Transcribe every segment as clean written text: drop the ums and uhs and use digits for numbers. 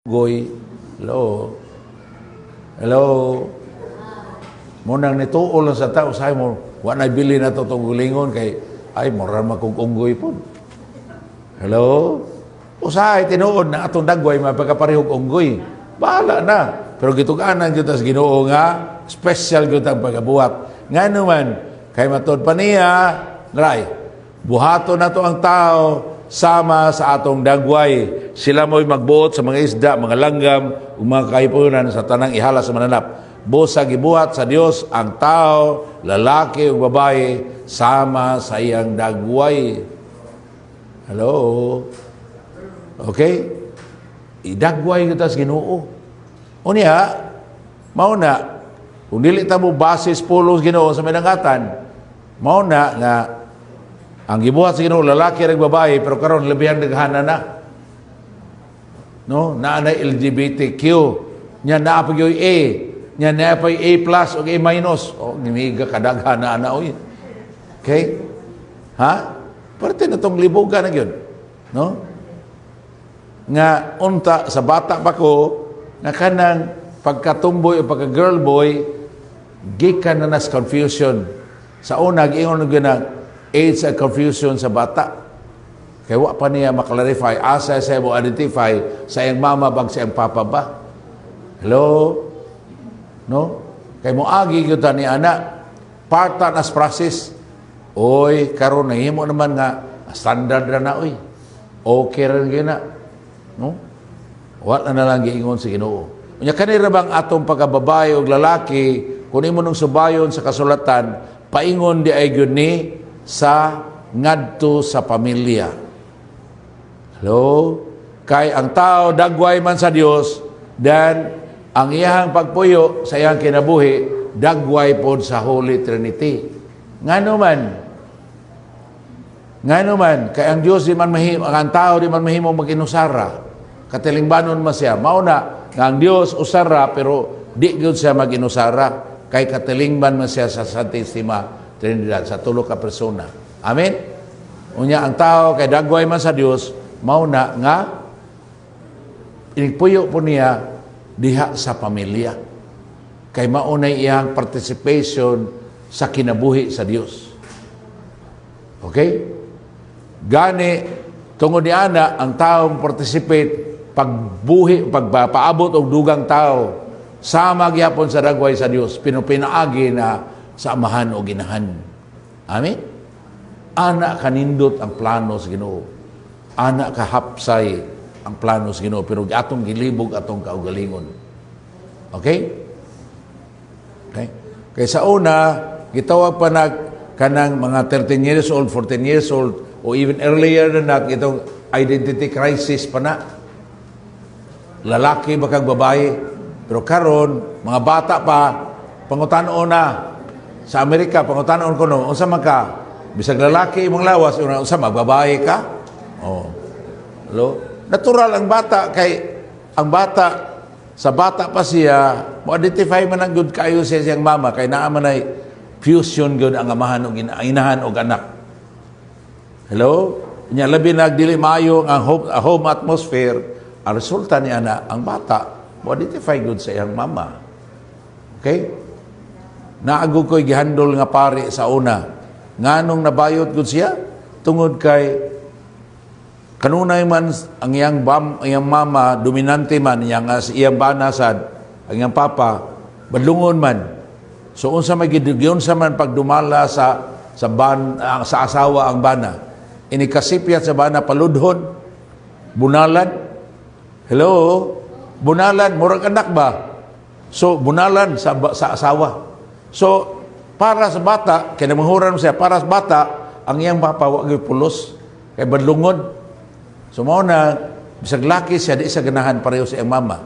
Goy, hello. Hello. Munang nituol lang sa tao, sabi mo, wala na bili na ito itong gulingon, kay, ay, moral makukunggoy po. Hello. Usahay, tinuod na atong dagway, mapagkaparihog unggoy. Bahala na. Pero gituganan kita sa Ginoo nga, special kita ang pagkabuhat. Nga naman, kay matod pa niya, naray, buhato na to ang tao, sama sa atong dagway. Sila mo'y magbuot sa mga isda, mga langgam, ug mga kaipunan sa tanang ihala sa mananap. Busa gibuhat sa Dios ang tao, lalaki ug babae, sama sa iyang dagway. Hello? Okay? Idagway kita sa Ginoo. Unya, mauna, kung dili ta mo basis pulos Ginoo sa manangatan, mauna nga ang gibuhat sa Ginoo lalaki ug babae, pero karon labihan daghana na. No, naa na LGBTQ, nya naa pa gyud A, nya naa pa A+ ug A-. Oh, gimiga kadaghana na oy. Okay? Ha? Parte na tong libugan na gyud. No? Nga unta sa bata pa ko nga kanang pagkatumboy o pagka-girl boy, gikan na nas confusion. Sa una giingon gyud na age and confusion sa bata. Kaya wa pa niya maklarify, asa siya mo identify sa iyang mama bag sa iyang papa ba? Hello? No? Kaya mo agi yun ni anak, part as process. Oy, karon na himo naman nga, standard na oy. Okay rin gina. No? Wala na lang giingon sa Ginoo. Unya kanira bang atong pagkababae o lalaki, kung imo nung subayon sa kasulatan, paingon di ay gyud ni sa ngadto sa pamilya. Hello? Kay ang tao dagway man sa Dios, dan ang iyang pagpuyo sa iyang kinabuhi dagway pod sa Holy Trinity. Ngano man kay ang Dios di man mahimo, ang tao di man mahimo maginusara. Katilingbanon man siya. Mauna nga ang Dios usara pero di gyud siya maginusara kay katilingban man siya sa Santisima Trinidad sa tulo ka persona. Amen. Unya ang tao kay dagway man sa Dios, mauna nga inigpuyo po niya diha sa pamilya. Kay maunay iyang participation sa kinabuhi sa Dios. Okay? Gani tungod ni ana ang taong participate pagbuhi, pagpaabot og dugang tao sama gyapon sa dagway sa Dios, pinupinaagi na sa amahan o ginahan. Amen? Ana kanindot ang plano sa Ginoo. Ana kahapsay ang plano sa Ginoo, pero atong gilibog atong kaugalingon. Okay? Okay? Kaya sa una, gitawag pa na kanang mga 13 years old, 14 years old, o even earlier na itong identity crisis pa na. Lalaki ba kag babae? Pero karon mga bata pa, pangutanon na. Sa Amerika, pangutanon ko no, unsa man ka? Bisag lalaki imong lawas, unsa magbabae ka? Oh. Hello? Natural ang bata kay ang bata sa bata pa siya, mo-identify man ang good kayo siya siyang mama kay naa man ay fusion good ang amahan og inahan og anak. Hello? Nya labi nagdili maayo ang home atmosphere, ang resulta ni ana ang bata mo-identify good sa iyang mama. Okay? Naagog ko'y gihandol nga pari sa una. Nganong nabayot good siya? Tungod kay kanunay man ang iyang mama, dominante man, iyang banasad, ang iyang papa, badlungon man. So, unsa may gidigyon sa man pagdumala sa asawa ang bana. Inikasipyat sa bana paludhon, bunalan. Hello? Bunalan, murag anak ba? So, bunalan sa asawa. So, para sa bata, kaya namanghuran siya, para sa bata, ang iyang papa, wag pulos, kay badlungon. So, mao na, bisag laki siya, di sa ganahan, pareho siyang mama.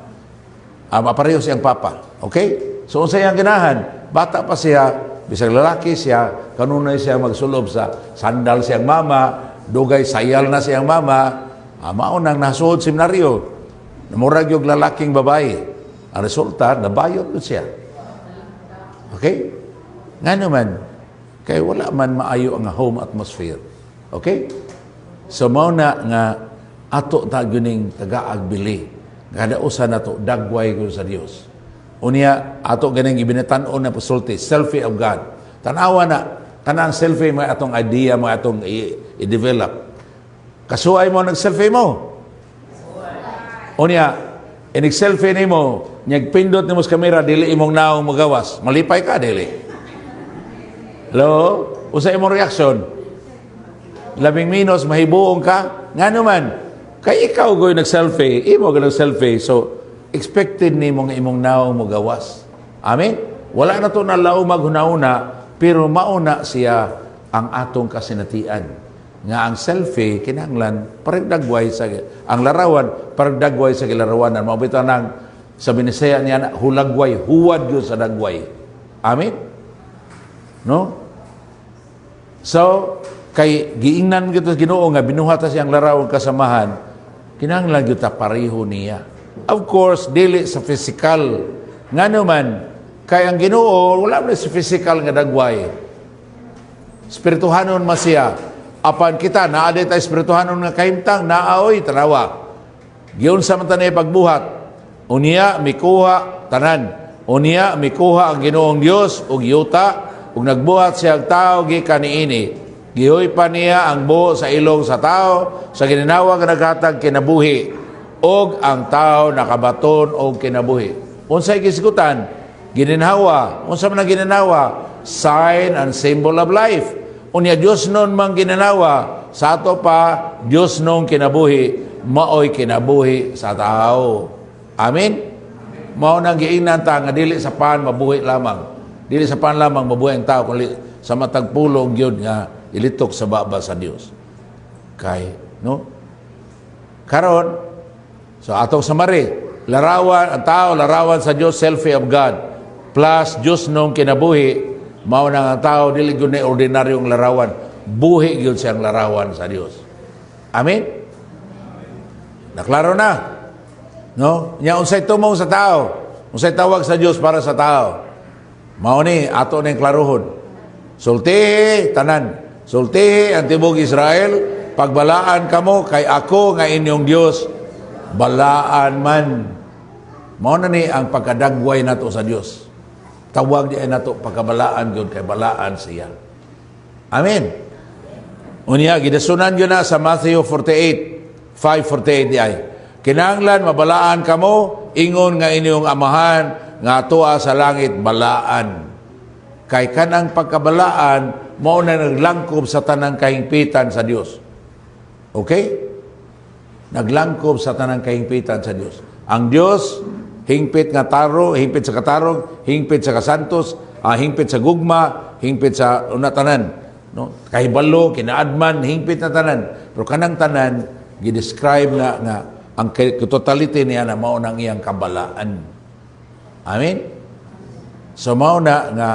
Pareho siyang papa. Okay? So, unsa iyang ganahan? Bata pa siya, bisag lalaki siya, kanunay siya magsulob sa sandal siyang mama, dugay sayal na siyang mama, mao nang nasuod seminaryo. Namurag yung lalaking babae. Ang resulta, nabayot ko siya. Okay? Nga naman, kaya wala man maayo ang home atmosphere. Okay? So, mao na nga ato ta gyuning tagaagbili Kada usa na to, dagway ko sa Dios. Unya, ato ganing ibinatan-on na pasulti, selfie of God. Tanawa na, kanang selfie mo atong idea mo atong i-develop. Kasuay mo nag-selfie mo. Unya, inig-selfie ni mo, nyagpindot ni mo sa kamera, dili imong naong magawas. Malipay ka, dili. Hello? Usa imong reaksyon. Labing minus, mahibuong ka. Nga naman, kay ikaw goy nag-selfie, imo ka nag-selfie, so, expected ni mong imong naong magawas. Amen? Wala na to na laumag hunahuna, pero mauna siya ang atong kasinatian. Nga ang selfie, kinahanglan, paragdagway sa, ang larawan, paragdagway sa kilarawanan. Mabita nang, sa Binisaya niya na, hulagway, huwad yun sa dagway. Amen? No? So, kay giingnan kita Ginoo nga binuhata siyang larawan kasamahan, kinahanglan gyud ta pareho niya. Of course, dili sa physical. Nga naman, kay ang Ginoo wala man sa physical nga dagway. Spirituhanon man siya. Apan kita naa tayo spirituhanon nga kahimtang naaoy tanawa. Giyon sa man tanay pagbuhat. Unya mikuha tanan. Unya mikuha ang Ginoong Dios ug yuta ug nagbuhat siya og tao gikan niini. Gihoy pa niya ang buho sa ilong sa tao sa gininawa nga naghatag kinabuhi og ang tao nakabaton og kinabuhi. Unsay gisgutan? Gininhawa. Unsa man ang gininhawa? Sign and symbol of life. Unya Dios nun mang gininhawa, sa ato pa Dios nung kinabuhi, maoy kinabuhi sa tao. Amen. Mao nang giingnan ta nga dili sa pan mabuhi lamang. Dili sa pan lamang mabuhi ang tao kundi sa matag pulong gyud nga ilitok sa baba sa Dios. Kay, no? Karon, so atong summary, larawan, ang tao, larawan sa Dios, selfie of God, plus Dios nung kinabuhi, mao nang ang tao, dili gyud na ordinaryong larawan, buhi gyud siyang larawan sa Dios. Amen? Naklaro na? No? Nya unsay tumong sa tao, unsay tawag sa Dios para sa tao. Mao ni ato ning klarohon. Sulti tanan. Sulti ang tibok Israel, pagbalaan kamo kay ako nga inyong Dios, balaan man. Mao na ni ang pagkadagway nato sa Dios. Tawag di nato pagkabalaan gyud kay balaan siya. Amen. Unya gidasunan gyud na sa Matthew 48, 5:48 di ay. Kinahanglan mabalaan kamo ingon nga inyong amahan nga tua sa langit balaan. Kay kanang pagkabalaan mao na naglangkob sa tanang kahingpitan sa Dios. Okay? Naglangkob sa tanang kahingpitan sa Dios. Ang Dios hingpit nga taro, hingpit sa katarog, hingpit sa kasantos, hingpit sa gugma, hingpit sa tanan, no? Kahibalo, kinaadman, hingpit na tanan. Pero kanang tanan gi-describe nga ang totality niya na mao nang iyang kabalaan. Amen. So mao na nga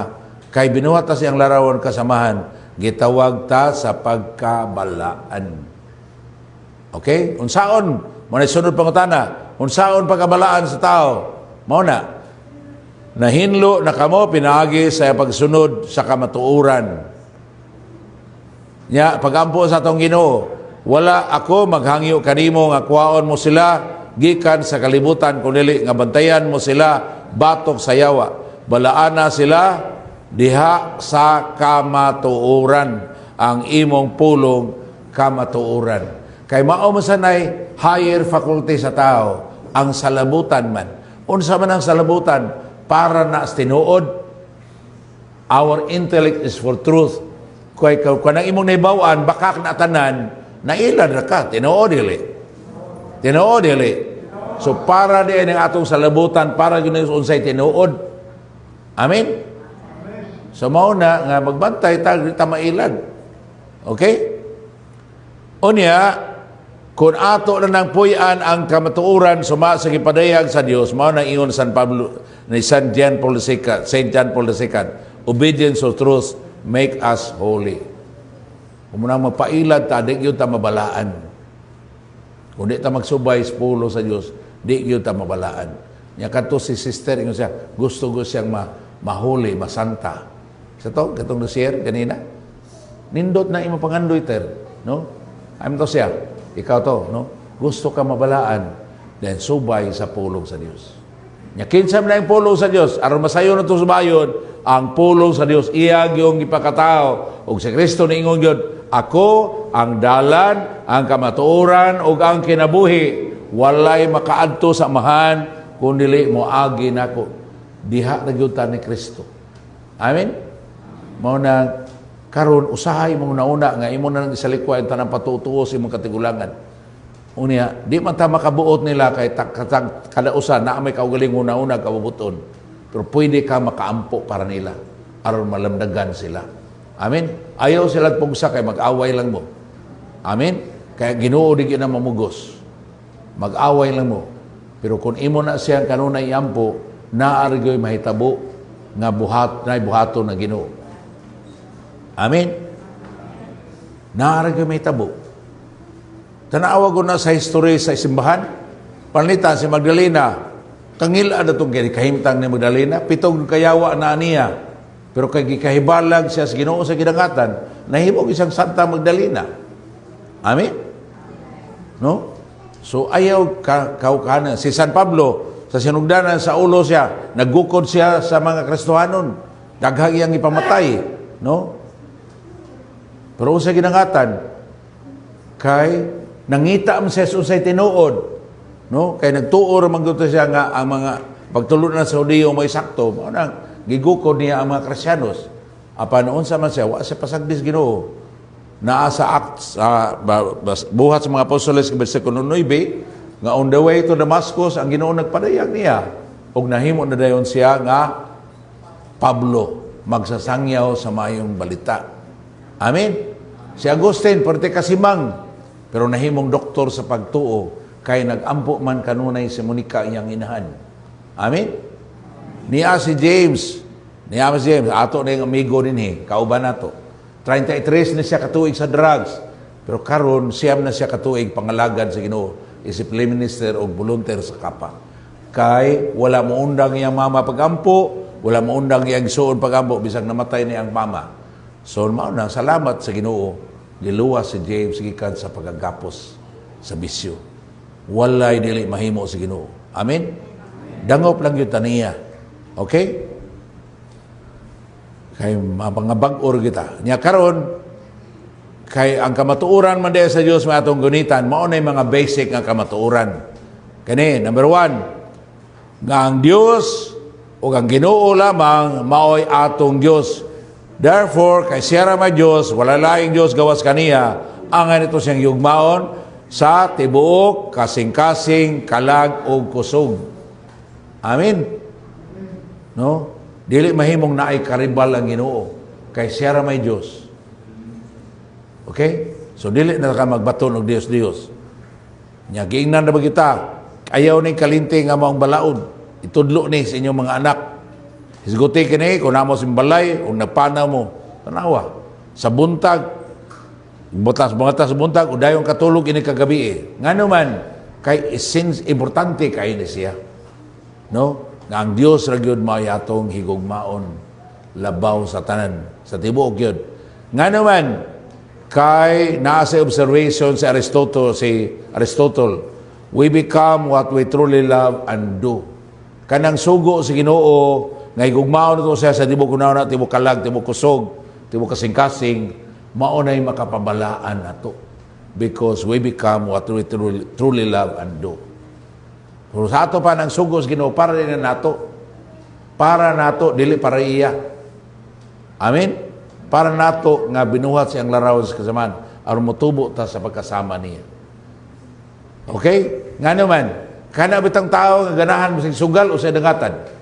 kay binuhat ta siyang larawan kasamahan, gitawag ta sa pagkabalaan. Okay? Unsaon? Muna sunod pangutana. Unsaon pagkabalaan sa tao? Mao na. Nahinlo na kamo pinaagi sa pagsunod sa kamatuoran. Nya pagampo sa atong Ginoo, wala ako maghangyo kanimo nga kuhaon mo sila gikan sa kalibutan kundi nga bantayan mo sila batok sa yawa. Balaana sila diha sa kamatuoran, ang imong pulong kamatuoran. Kay mao man sanay higher faculty sa tao, ang salabutan man. Unsa man ang salabutan para na tinuod? Our intellect is for truth. Kay kanang imong naibaw-an bakak na tanan, nailad ra ka, tinuod dili. Tinuod dili. So para di ang atong salabutan para gyud unsay tinuod. Amen. So mao na nga magbantay ta mailad. Okay? Unya, kung ato na nang puy-an ang kamatuoran suma sa gipadayag sa Dios, mao na ingon San Pablo ni Saint John Paul II, obedience to truth make us holy. Kung muna mapailad ta, di gyud ta mabalaan. Kung di ta magsubay sa pulo sa Dios, di gyud ta mabalaan. Nya kadto si sister ingon siya, gusto siyang mahuli, masanta. Sa to, katong share kanina. Nindot na imo pangandoy ter, no? I'm to siya. Ikaw to, no? Gusto ka mabalaan. then subay sa pulong sa Dios. Nya kinsam na yung pulong sa Dios aron masayon nato subayon ang pulong sa Dios iya gyung gipakatao ug si Kristo niingon gyud ako ang dalan, ang kamatuoran ug ang kinabuhi. Walay makaadto sa amahan kun dili moagi nako. Diha na gyud ta ni Kristo. Amen. Mao na karon usahay mo una nga imo na nang isalikwa ang tanang patutuo sa imong katigulangan. Unya, di man ta makabuot nila kay kada usa na may kaugaling una kabubuton. Pero pwede ka makaampo para nila aron malamdagan sila. Amen. Ayaw sila pugsa kay mag-away lang mo. Amen. Kaya Ginoo di na mamugos. Mag-away lang mo. Pero kung imo na siyang kanunay iampo, naarigyoy mahitabo nga buhaton na Ginoo. Amen. Naarigyoy mahitabo. Tanawa ko na sa history sa simbahan, panlitan si Magdalena, kangila na itong kahimtang ni Magdalena, pitong kayawa na niya, pero kay gikahibalag siya sa Ginoo sa gidangatan, nahimog isang Santa Magdalena. Amen? No? So ayaw kaukanan. Si San Pablo, sa sinugdanan sa ulo siya, naggukod siya sa mga Kristohanon, daghang iyang ipamatay. No? Pero sa ginangatan, kay nangita man siya sa tinuod, no? Kay nagtuo man gyud siya nga ang mga pagtulod na sa Hudiyo may sakto, mao nang gigukod niya ang mga Kristiyanos. Apan unsa man siya, wa siya pasagdis Ginoo. Naa sa Acts buhat sa mga apostoles bersikulo 9 nga on the way to Damascus ang Ginoo nagpadayag niya ug nahimo na dayon siya nga Pablo magsasangyaw sa mayong balita. Amen. Si Agustin parte kasimang pero nahimong doktor sa pagtuo kay nagampo man kanunay si Monica iyang inahan. Amen? Niya si James, ato na yung amigo din kauban nato. 33 na siya katuig sa drugs, pero karon siyam na siya katuig pangalagad sa Ginoo, isip minister o volunteer sa kapa. Kay wala mo undang iyang mama pagampo, wala mo undang iyang suon pagampo, bisag namatay na iyang mama. So, mao na, salamat sa Ginoo. Giluwas si James gikan sa pagagapos sa bisyo. Walay dili mahimo sa Ginoo. Amen? Dangop lang yun taniya. Okay? Kay mapangabag-or kita. Nya karon kay ang kamatuoran man sa Dios may atong gunitan, mao na mga basic nga kamatuoran. Kani, number 1, nga ang Dios o ang Ginoo lamang mao'y atong Dios. Therefore, kay siya may Diyos, wala laing Diyos gawas kaniya, ang ito siyang yugmaon sa tibuok, kasing-kasing, kalag o kusog. Amen? No? Dili mahimong naay karibal ang Ginoo, kay siya may Diyos. Okay? So, dili na ka magbaton og Diyos-Diyos. Nya, giingnan na ba kita? Ayaw ni kalinti nga maong balaod. Itudlo ni sa inyong mga anak. Hisguti kini kung namo simbalay o nagpanaw mo tanawa sa buntag butas sa buntag udayon katulog ini kagabi ngano man kay essence importante kay ni siya no nga ang Dios ra gyud mao atong higugmaon labaw sa tanan sa tibuok gyud ngano man kay naa sa observation si Aristotle we become what we truly love and do kanang sugo sa Ginoo nga higugmaon ito siya sa tibok kunaon tibok kalag, tibok kusog, tibok kasing-kasing, maunay makapabalaan nato. Because we become what we truly love and do. Pero sa ato pa ng sugos Ginoo para din nato. Para nato, dili para iya. Amen? Para nato nga binuhat siyang larawan sa kasamaan, aron motubo ta sa pagkasama niya. Okay? Nga naman, kana bitang tao nga ganahan mo sing sugal o sa dangatan.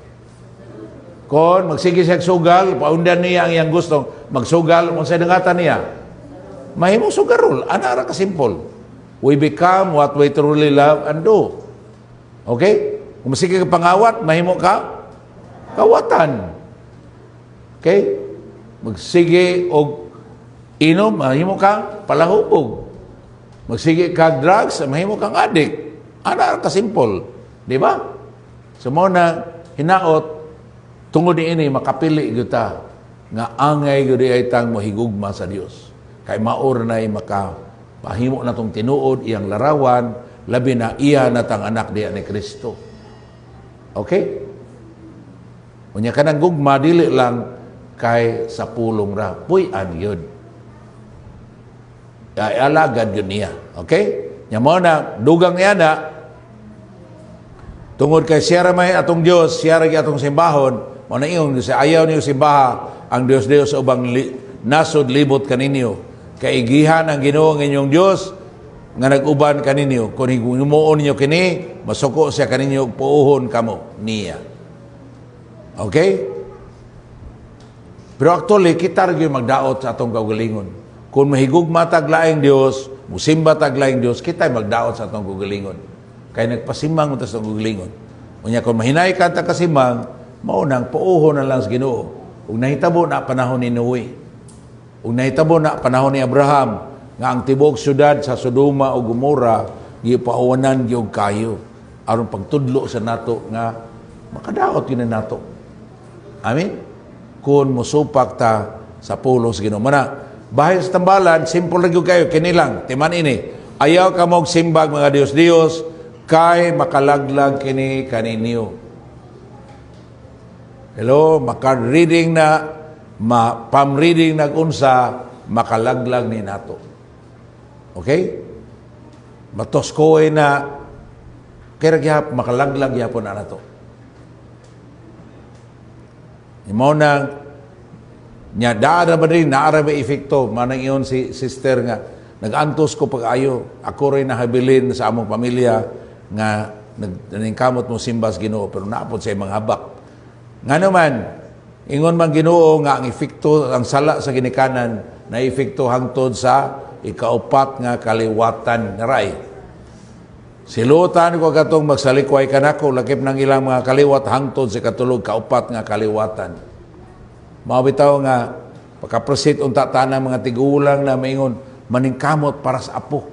Kon magsige siya sugal, paundan niya ang iyang gustong magsugal kung sa dangatan niya. Mahimong sugarol, ana ra ka simple. We become what we truly love and do. Okay? Kung magsige ka pangawat, mahimo ka kawatan. Okay? Magsige og inom, mahimo ka palahubog. Magsige ka drugs, mahimo kang addict. Ana ra ka simple, di ba? So mo na hinaot tungod ini makapili kita nga angay gyud ay tang mohigugma sa Dios. Kay maor nay makapahimo natong tinuod iyang larawan labi na iya natang anak diya ni Kristo. Okay? Unya ka nang gugma, dili lang kay sa pulong ra. Puy-an yun. Alagad yun niya. Okay? Nya mo na, dugang niya na, tungod kay siya ramay atong Diyos, siya rin atong simbahon, mo na iyon, ayaw niyo simbaha, ang Diyos-Diyos ubang nasod libot kaninyo. Kaigihan ang Ginoo ng inyong Diyos, nga nag-uban kaninyo. Kung himuon niyo kini, masuko siya kaninyo, puuhon kamo niya. Okay? Pero actually, kita rin magdaot sa atong kaugalingon. Kung mahigugma taglaing Diyos, musimba taglaing Diyos, kita magdaot sa atong kaugalingon. Kaya nagpasimang mo sa atong kaugalingon. Unya, kung mahinay ka ta kasimang, maunang puuhon na lang sa Ginoo. Kung nahitabo na panahon ni Noe, kung nahitabo na panahon ni Abraham, nga ang tibok syudad sa Sodoma o Gomora, gipauwanan gyud kayo. Aron pagtudlo sa nato nga makadaot yun na nato. Amen? Kung musupak ta sa pulos Ginoo. Mana, bahin sa tambalan, simple lang gyud kayo, kinilang, timan ini. Ayaw ka mong simbag mga Diyos-Diyos, kay makalaglag kini kaninyo. Hello, maka-reading na, pam-reading nag-unsa, makalaglag ni nato. Okay? Matos ko na kaya gyap makalaglag yapon na nato. Imo nang nya daara ba rin naara ba efekto manang iyon si sister nga nagantos ko pag-ayo. Ako rin nahabilin sa among pamilya nga nagkamot mo simbas Ginoo pero naapod sa mga habak. Nga naman ingon man Ginoo nga ang efekto ang sala sa ginikanan na efekto hangtod sa ikaupat nga kaliwatan nga ray. Silutan ko katong magsalikway kanako lakip ng ilang mga kaliwat hangtod sa katulog kaupat nga kaliwatan. Mao bitaw nga pagkaprosit unta tanang mga tigulang na maingon maningkamot para sa apo.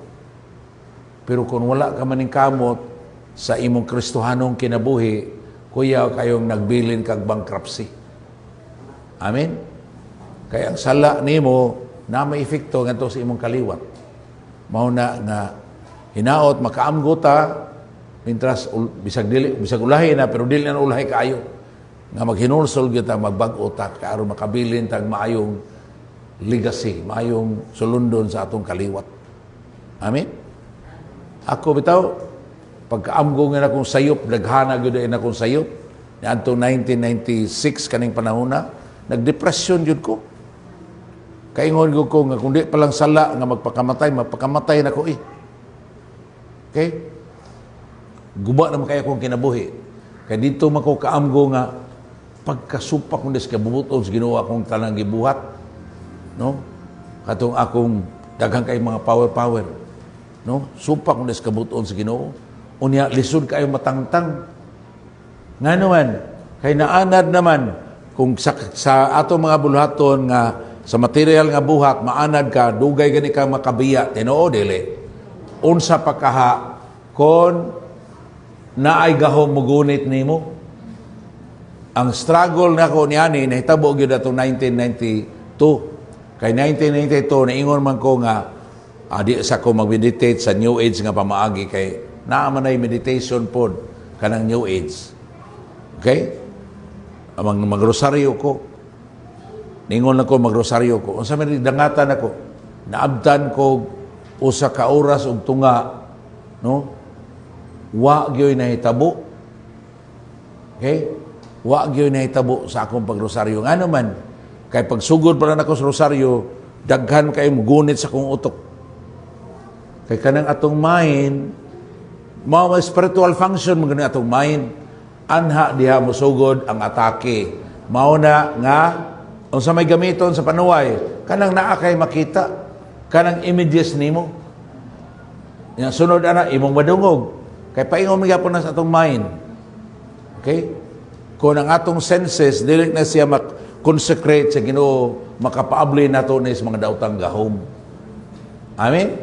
Pero kung wala ka maningkamot sa imong Kristohanong kinabuhi, kuya kayong nagbilin kag bankruptcy. Amen. Kaya ang sala nimo na may efekto ngadto sa imong kaliwat. Mao na nga hinaot makaamgo ta mintras bisag ulahi na pero dili na ulahi kaayo. Nga maghinulsol gyud ta magbag-o ta aron makabilin tag maayong legacy, maayong sulundon sa atong kaliwat. Amen. Ako bitaw pagkaamgo nga akong sayop daghana gyud na akong sayop niadto 1996 kaning panahon na nagdepresyon gyud ko. Kaingon ko nga kung di palang sala nga mapakamatay na ko eh. Okay? Guba naman kaya kong kinabuhi. Kaya dito mako kaamgo nga pagkasupak kung des kabubuton sa Ginoo akong tanang gibuhat. No? Katong akong daghang kay mga power. No? Supak kung des kabubuton sa Ginoo. Unya lisod kayo matangtang. Nga naman, kay naanad naman kung sa ato mga buluhaton nga sa material nga buhat, maanad ka, dugay gani ka makabiya, tinoo dili. Unsa pa kaha, kon naay gahom mugunit nimo. Ang struggle na ko niyani, nahitabo gyud atong 1992. Kay 1992, naingon man ko nga, di sa ko mag-meditate sa New Age nga pamaagi, kay naamanay meditation pod kanang New Age. Okay? Magrosaryo ko. Ningon ako magrosaryo ko. Unsa man dangatan ako. Naabtan ko usa ka oras og tunga, no? Wa gyoy nahitabo. Okay? Wa gyoy nahitabo sa akong pagrosaryo. Ngano man kay pagsugod pa lang ako sa rosaryo, daghan kay mugunit sa akong utok. Kay kanang atong mind, mao spiritual function mo atong mind, anha diha mosugod ang atake. Mao na nga unsa may gamiton sa panuway, kanang naa kay makita, kanang images nimo. Yang sunod ana imong madungog, kay paingon mi gyapon na sa atong mind. Okay? Kung ang atong senses dili na siya consecrate sa Ginoo, makapaabli nato ni sa mga daotang gahom. Amen.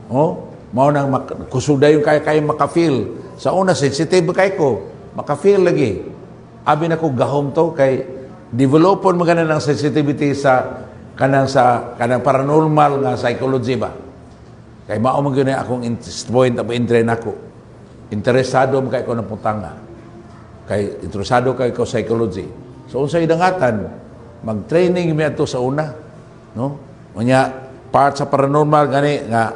Oh, mao nang kusudayon kay makafeel. Sa una sensitive kay ko, makafeel lagi. Abi na ko gahom to kay developon magana ng sensitivity sa kanang paranormal nga psychology ba. Kay mao man gyud akong point of entry nako. Interesado man kay ko ng putanga. Kay interesado kay ko psychology. So unsay dangatan mag-training mi adto sa una, no? Unya part sa paranormal gani nga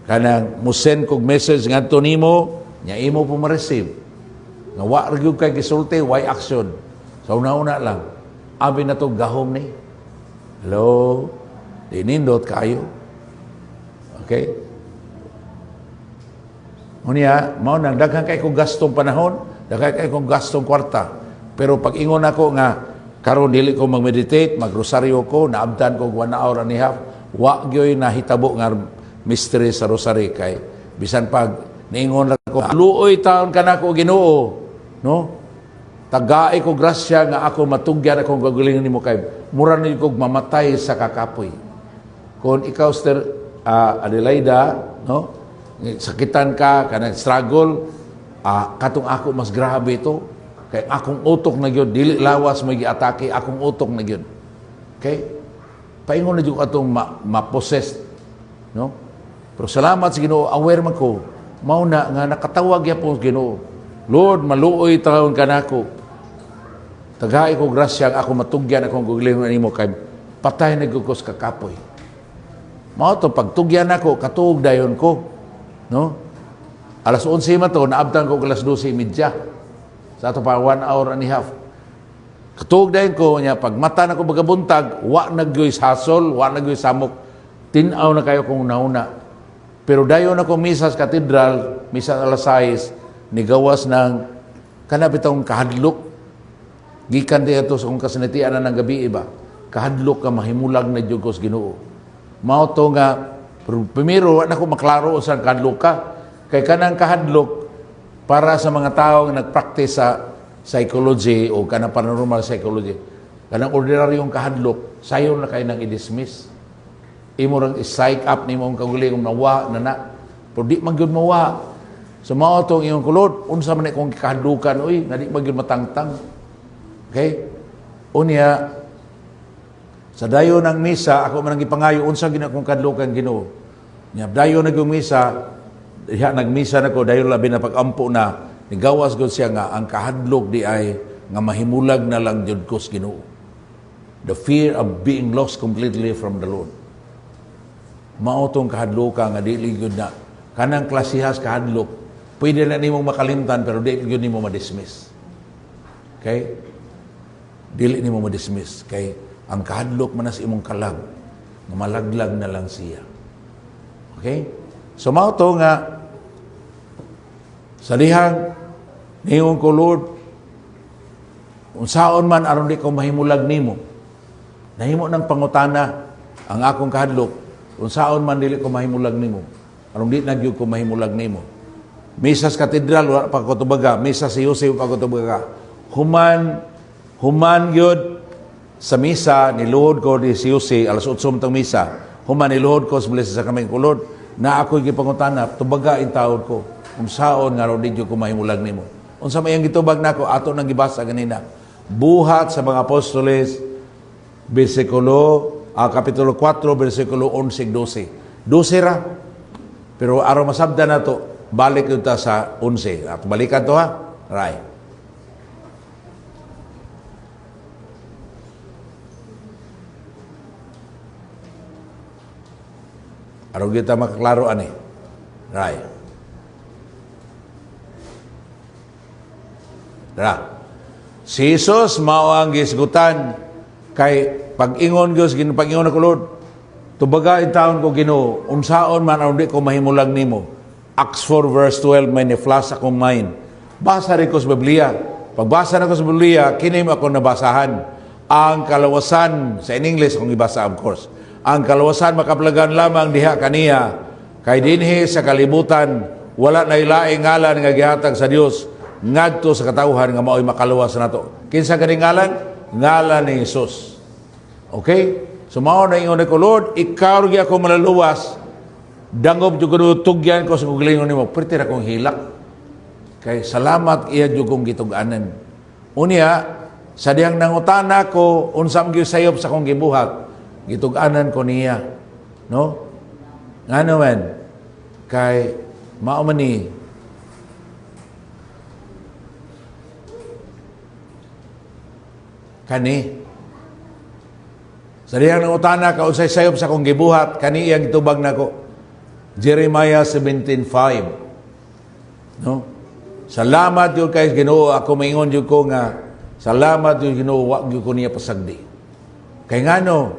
kanang musend kog message ngadto nimo, nya imo po ma-receive. Nga wa ra gyud kay gisulti, why action. So una-una lang, abi na to gahom ni. Hello. Dinindot kayo. Okay? Unya, mao nang daghan kay kong gastong panahon, daghan kay kong gastong kwarta. Pero pag ingon ako nga karon dili ko mag-meditate, mag-rosaryo ko, naabdan ko 1 hour and a half, wa gyoy nahitabo nga mystery sa rosary kay bisan pag niingon ra ko, luoy taon kanako Ginoo, no? Tagai ko grasya nga ako matugyan akong gagalingon nimo kay mura ni kog mamatay sa kakapoy. Kung ikaw Sister Adelaida, no? Sakitan ka, kanang struggle, katong ako mas grabe ito. Kay akong utok na gyud, dili lawas may giatake, akong utok na gyud. Okay? Paingon na gyud atong ma-possess, no? Pero salamat sa Ginoo, aware man ko, mao na nga nakatawag yapon Ginoo. Lord, maluoy taon kanako. Tagai ko grasya ako matugyan akong guglingon nimo kay patay na gyud ko sa kakapoy. Mao to pagtugyan ako, katuog dayon ko. No? Alas 11 man to, naabtan ko alas 12:30. Sa ato pa 1 hour and a half. Katuog dayon ko niya pag mata na ko bagabuntag, wa nagyoy hasol, wa nagyoy samok. Tin-aw na kayo kung nauna. Pero dayon ako misa sa katedral, misa alas 6, nigawas ng kanabitong kahadlok. Gikan di ito sa kung kasinatian na ng gabi iba. Kahadlok ka mahimulag na jud ko sa Ginoo. Mao to nga primero na ko maklaro sa kahadlok ka. Kay kanang kahadlok para sa mga tao nga nagpractice sa psychology o kanang paranormal psychology. Kanang ordinaryong kahadlok, sayo na kayo nang i-dismiss. Imo rang i-psych up nimo ang kaguling nawa na. Pero di man gyud mawa. So mao tong iyong kulod, unsa man kung kahadlukan uy, nga di man gyud matangtang. Okay? Unya sa dayon ng misa, ako man ang ipangayo, unsa gina kong kadlukan Ginoo. Nya dayon nagong misa, diha nagmisa nako, dayon labi na pag-ampo na, nigawas gud siya nga ang kahadlok di ay nga mahimulag na lang jud ko sa Ginoo. The fear of being lost completely from the Lord. Mao tong kahadloka nga dili gyud na kanang klasihas kahadlok, pwede na nimong makalimtan pero dili gyud nimo ma-dismiss. Okay? Dili nimo ma-dismiss kay ang kahadlok man sa imong kalag, nga malaglag na lang siya. Okay? So, mao to nga, sa dihang, niyon ko, Lord, unsaon man aron di ko mahimulag nimo, nahimo ng pangutana, ang akong kahadlok, unsaon man dili ko mahimulag nimo, aron di nagyug ko mahimulag nimo. Misa sa katedral, wala pa ko tubaga, misa sa Yosef pa ko tubaga. Human yun, sa misa, niluhod ko di si Yossi, alas 8 tong misa, human niluhod ko sa bilis sa kaming kulod, na ako'y gipangutana, tubaga in taon ko, kung saon nga ro di ko mahimulag nimo. Unsa may ang gitubag nako, ato nang gibasa ganina. Buhat sa mga apostoles, kapitulo 4, versikulo 11-12. 12 ra. Pero araw masabda na to, balik ito sa 11. At balikan to ha, right. Araw kita makaklaro ani. Right. Si Jesus mao ang gisgutan kay pag-ingon Dios pag-ingon ako Lord, tubaga in taon ko Ginoo, unsaon man aron di ko mahimulag nimo. Acts 4 verse 12 may ni-flash akong mind. Basa rin ko sa Biblia. Pagbasa na ko sa Biblia, kinim ako nabasahan. Ang kalawasan, sa in English kung ibasa of course. Ang kalawasan makaplagan lamang diha kaniya, kay dinhi sa kalibutan, wala na ilaing ngalan nga gihatag sa Dios, ngadto sa katawhan nga mao'y makalawas nato. Kinsa kaning ngalan? Ngalan ni Jesus. Okay? So mao na ingon ko, Lord, ikaw ri ako malaluwas, dangob jud ko tugyan ko sa guglingon nimo, perti ra kong hilak. Kay salamat iya jud kong gitug-anan. Unya, sa diyang nangutana ko, unsam gyud sayop sa kong gibuhat, gitug-anan ko niya. No? Nga naman, Kay mao man ni kani sa diyang nangutana ka unsay sayop sa akong gibuhat, kani iyang gitubag nako. Jeremiah 17:5. No? Salamat yun kay Ginoo, ako maingon yun ko nga salamat yun Ginoo, wag yun ko niya pasagdi. Kay ngano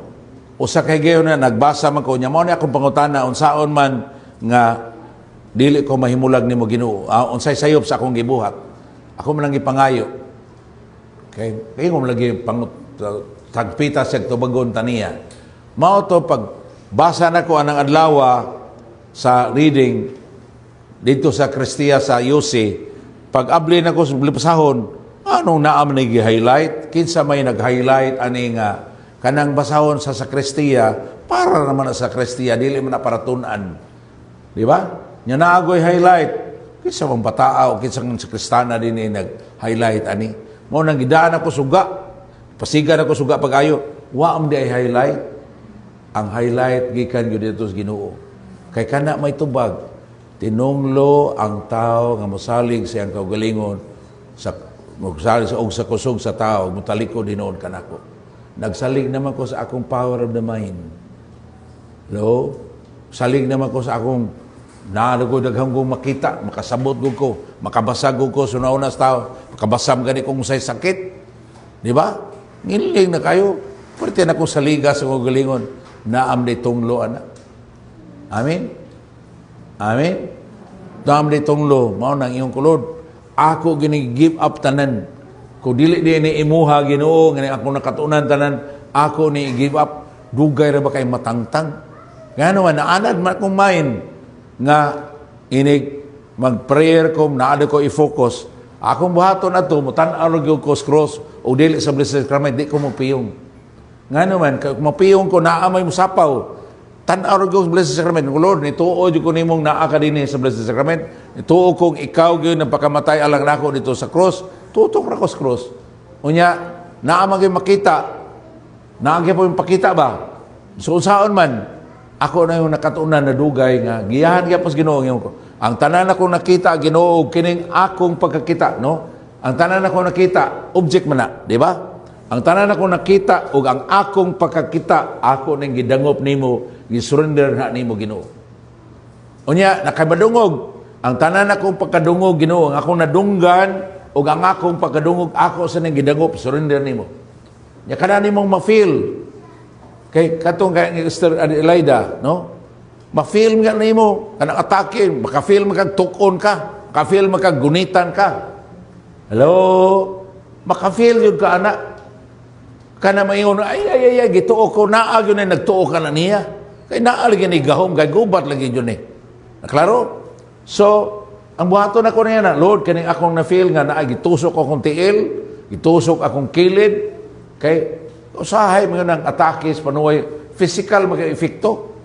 usa kay gayon na nagbasa man ko nya mao ni akong pangutana unsaon man nga dili ko mahimulag nimo Ginoo, unsay sayop sa akong gibuhat. Ako man lang gipangayo. Okay? Kaya ko lagi tagpita sa tubagon taniya. Mao to pag basa na ko anang adlaw sa reading dito sa Kristiya sa UC, pag abli na ko sa pasahon, anong naam na gi-highlight? Kinsa may nag-highlight ani nga kanang basahon sa sakristiya para naman sa sakristiya, dili man na paratunan. Di ba? Nya naagoy highlight. Kinsa mang bataa o kinsa ng sakristana din nag-highlight ani. Mo nang gidaan ako suga. Pasigan ako suga pag-ayo. Wa am di ay highlight. Ang highlight gikan gyud dito sa Ginoo. Kay kana may tubag, tinunglo ang tao nga mosalig sa iyang kaugalingon sa mosalig sa og sa kusog sa tao, mutalikod hinoon kanako. Nagsalig naman ko sa akong power of the mind. Hello? Salig naman ko sa akong naano ko daghang kong makita, makasabot ko, makabasag ko sa nauna sa tao, makabasam gani kung say sakit. Di ba? Ngiling na kayo. Pwede na ko saliga sa kaugalingon naam di tunglo ana. Amen? Amen? Naam di tunglo, mao nang iyong kulod. Ako gini-give up tanan. Kung dili di ni imuha Ginoo, ngani ako nakatunan tanan, ako ni give up. Dugay ra ba kay matangtang? Ngano man naanad man kong mind nga inig mag-prayer ko, naada ko i-focus. Akong buhaton na ito, mutan-aw ko cross o dili sa Blessed Sacrament, di ko mapiyong. Ngano man, mapiyong ko, naamay mo sapaw. Tan-aw ko sa Blessed Sacrament. Lord, nituod ko nimong naa ka din sa Blessed Sacrament. Nituod kong ikaw yun, napakamatay alang nako dito sa cross. Tutok na ko sa cross. Unya, naamag yung makita. Naamag po yung pakita ba? So, saan man, ako na yung nakatunan na dugay nga, giyahan kaya pas Ginoo ko. Ang tanan akong nakita, Ginoo, kining akong pagkakita, no? Ang tanan akong nakita, object man na, di ba? Ang tanan akong nakita, ug ang akong pagkakita, ako nang gidangop nimo, gisurrender na nimo Ginoo. Unya, nakamadungog, ang tanan akong pagkadungog, Ginoo, ang akong nadunggan, ug ang akong pagkadungog, ako sa nang gidangop, surrender nimo. Nya kana nimong ma-feel, kay katong kay Sister Adelaida, no? Ma-feel nga nimo kanang atake, maka-feel magag tukon ka, maka-feel magag gunitan ka. Hello? Maka-feel yun ka anak. Kana mayon ay gituo ko naa gyud na nagtuo ka na niya. Kay naa lagi ni gahom kay gubat lagi yun eh. Klaro? So, ang buhaton ako niya na, Lord, kaning akong na-feel nga naa gitusok akong tiil, gitusok akong kilid, kay usahay mga nang atakis, panuway, physical mag-efekto.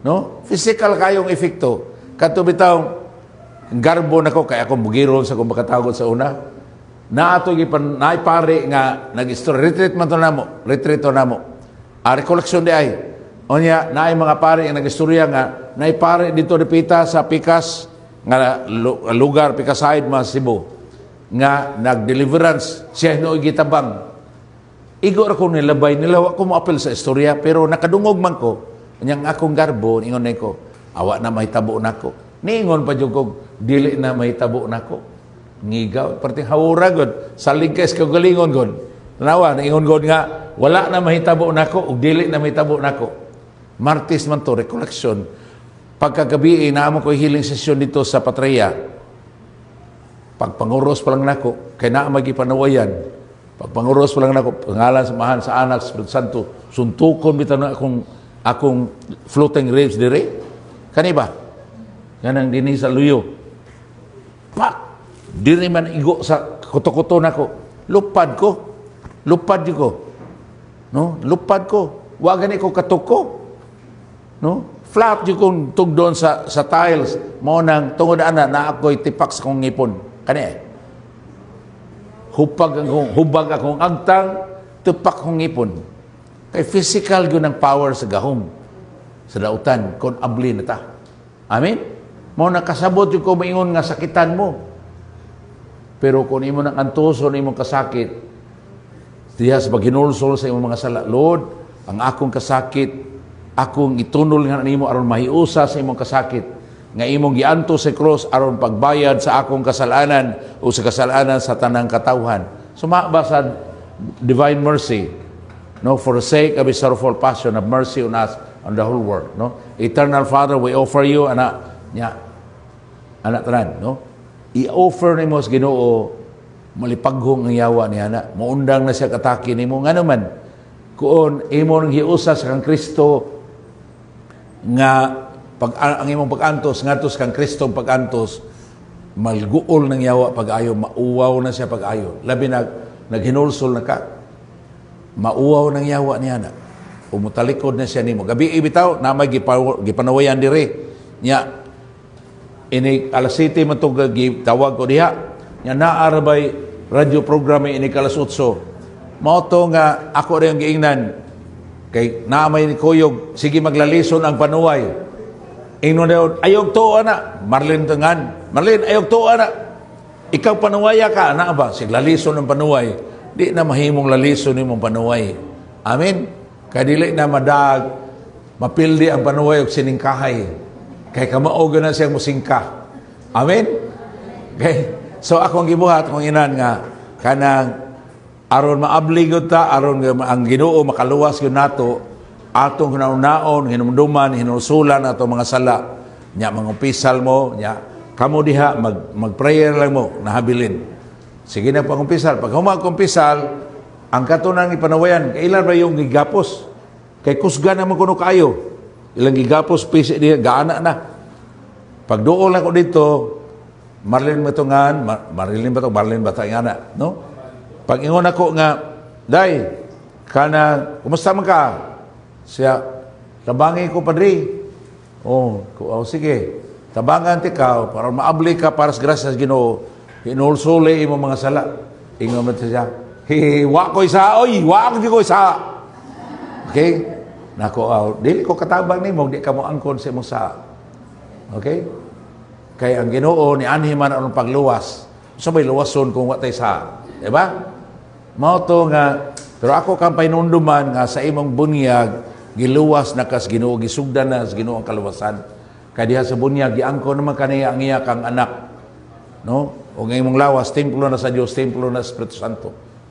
No? Physical kayong efekto. Kato bitaw, garbo na ko, kaya akong bugirol sa kung makatawag sa una. Naato naipari nga, nag-story, retreat man to namo, retreat to namo. Recollection di ay. Onya, naay mga pari ang nag-istorya nga, naipari dito dipita sa Pikas, nga lugar, Pikas side, mga Cebu, nga nag-deliverance, siya no gitabang. Igo ako nilabay, nilawa ko mo apel sa istorya, pero nakadungog man ko, niyang akong garbo, ingon na ko, awa na mahitabo na ko. Niingon pa dyan ko, dili na mahitabo na ko. Ngigaw, parting hawura god, salig ka sa kagalingon god. Tanawa, niingon god nga, wala na mahitabo na ko, o dili na mahitabo na ko. Martis man to, recollection. Pagkagabi, naamo ko healing session dito sa Patraya. Pagpanguros pa lang nako, kay naamag ipanawayan. Pagpanguros pa lang nako, pangalan sa mahan sa anak, sa Santo, suntukon bitan akong floating ribs dire. Kani ba? Ganang dini sa luyo. Pak! Diri man igo sa kuto-kuto nako. Lupad ko. Lupad ko. No? Lupad ko. Wa gani ko katuko. No? Flat yung kong tugdon sa tiles. Mo nang tungod ana na ako'y tipak sa kong ngipon. Kani hubag akong agtang, tipak kong ngipon. Kay physical yun ang power sa gahom. Sa dautan, kung abli na ta. Amen? Mao nakasabot yung ko maingon nga sakitan mo. Pero kung imo nang antuson imong kasakit, diha sa paghinulsol sa imong mga sala, Lord, ang akong kasakit, akong itunol nga nimo aron mahiusa sa imong kasakit, nga imong gianto sa cross aron pagbayad sa akong kasalanan o sa kasalanan sa tanang katawhan. Suma ba sa divine mercy, no, for the sake of his sorrowful passion, have mercy on us, on the whole world, no. Eternal Father, we offer you anak tanan, no, i-offer nimo sa Ginoo malipaghong ang yawa ni ana, muundang na siya kataki nimo nga naman kuon imo nang hiusa sa kang Kristo nga ang imong pag-antos ngadto sa kang Kristo pag-antos malguol ng yawa pag-ayo, mauwaw na siya pag-ayo, labi na naghinulsol na ka, mauwaw ng yawa niya na umutalikod na siya nimo gabi ibitaw na may gipanawayan diri nya ini alas 7 man to tawag ko diha nya naarabay radio program ini kalas 8 mao to nga ako rin giingnan kay naamay ni Kuyog sige maglalison ang panuway ingnon daw ayog to ana Marlene Tangan Marlene ayog to ana ikaw panuwaya ka ana ba siglalison ang panuway di na mahimong lalison nimong panuway amen kay dili na madag mapildi ang panuway og siningkahay kay kamaog na siya musingka amen okay so akong gibuhat akong inan nga kanang aron maabli gyud ta aron ang Ginoo makaluwas gyud nato atong hunahon hinumduman hinusulan ato mga sala nya mangumpisal mo nya kamo diha mag-prayer lang mo nahabilin sige na pangumpisal pag humagkumpisal ang katunang ipanawayan kailan ba yung gigapos kay kusga naman kuno kayo ilang gigapos pisi diha gaana na pag duol ako dito Marlene Matungan Marlene Batangana no pag ingon ako nga day kana kumusta man ka siya tabangi ko padri oh sige tabangan ti ka para maabli ka para sa grasya sa Ginoo hinulsuli imo mga sala ingon man siya wa ko isa oy wa ko isa okay nako dili ko katabang nimo di ka mo angkon sa imong sa okay kay ang Ginoo ni anhi man ang pagluwas sabay luwason kung wa tay sa di ba mao to nga pero ako kang painunduman nga sa imong bunyag giluwas na kas Ginoo gisugdan na sa Ginoo ang kaluwasan kay diha sa bunyag giangko naman kaniya ang iya kang anak no o nga imong lawas templo na sa Dios templo na sa Espiritu Santo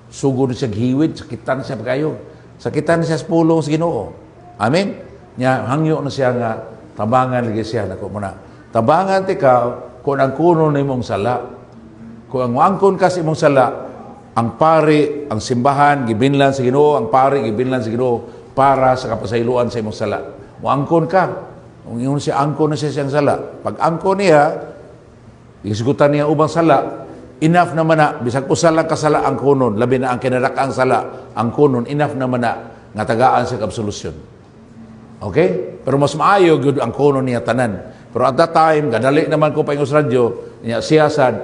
sugod siya gihiwid sakitan siya pagayo sakitan siya sa pulong sa Ginoo amen nya hangyo na siya nga tabangan lagi siya nako muna tabangan ti ka kung ang kuno nimong sala kung ang angkon ka sa imong sala ang pari, ang simbahan, gibinlan sa Ginoo, ang pari, gibinlan sa Ginoo para sa kapasayloan sa imong sala. Muangkon ka. Kung yun siya, angkon na siya siyang sala. Pag angkon niya, isigutan niya ubang sala, enough naman na, bisag usa lang kasala ang kunon, labi na ang kinarakaang sala, ang kunon, enough naman na, nga tagaan sa absolusyon. Okay? Pero mas maayo, yun ang kunon niya tanan. Pero at that time, gadali naman ko pa yung radyo, niya siyasad,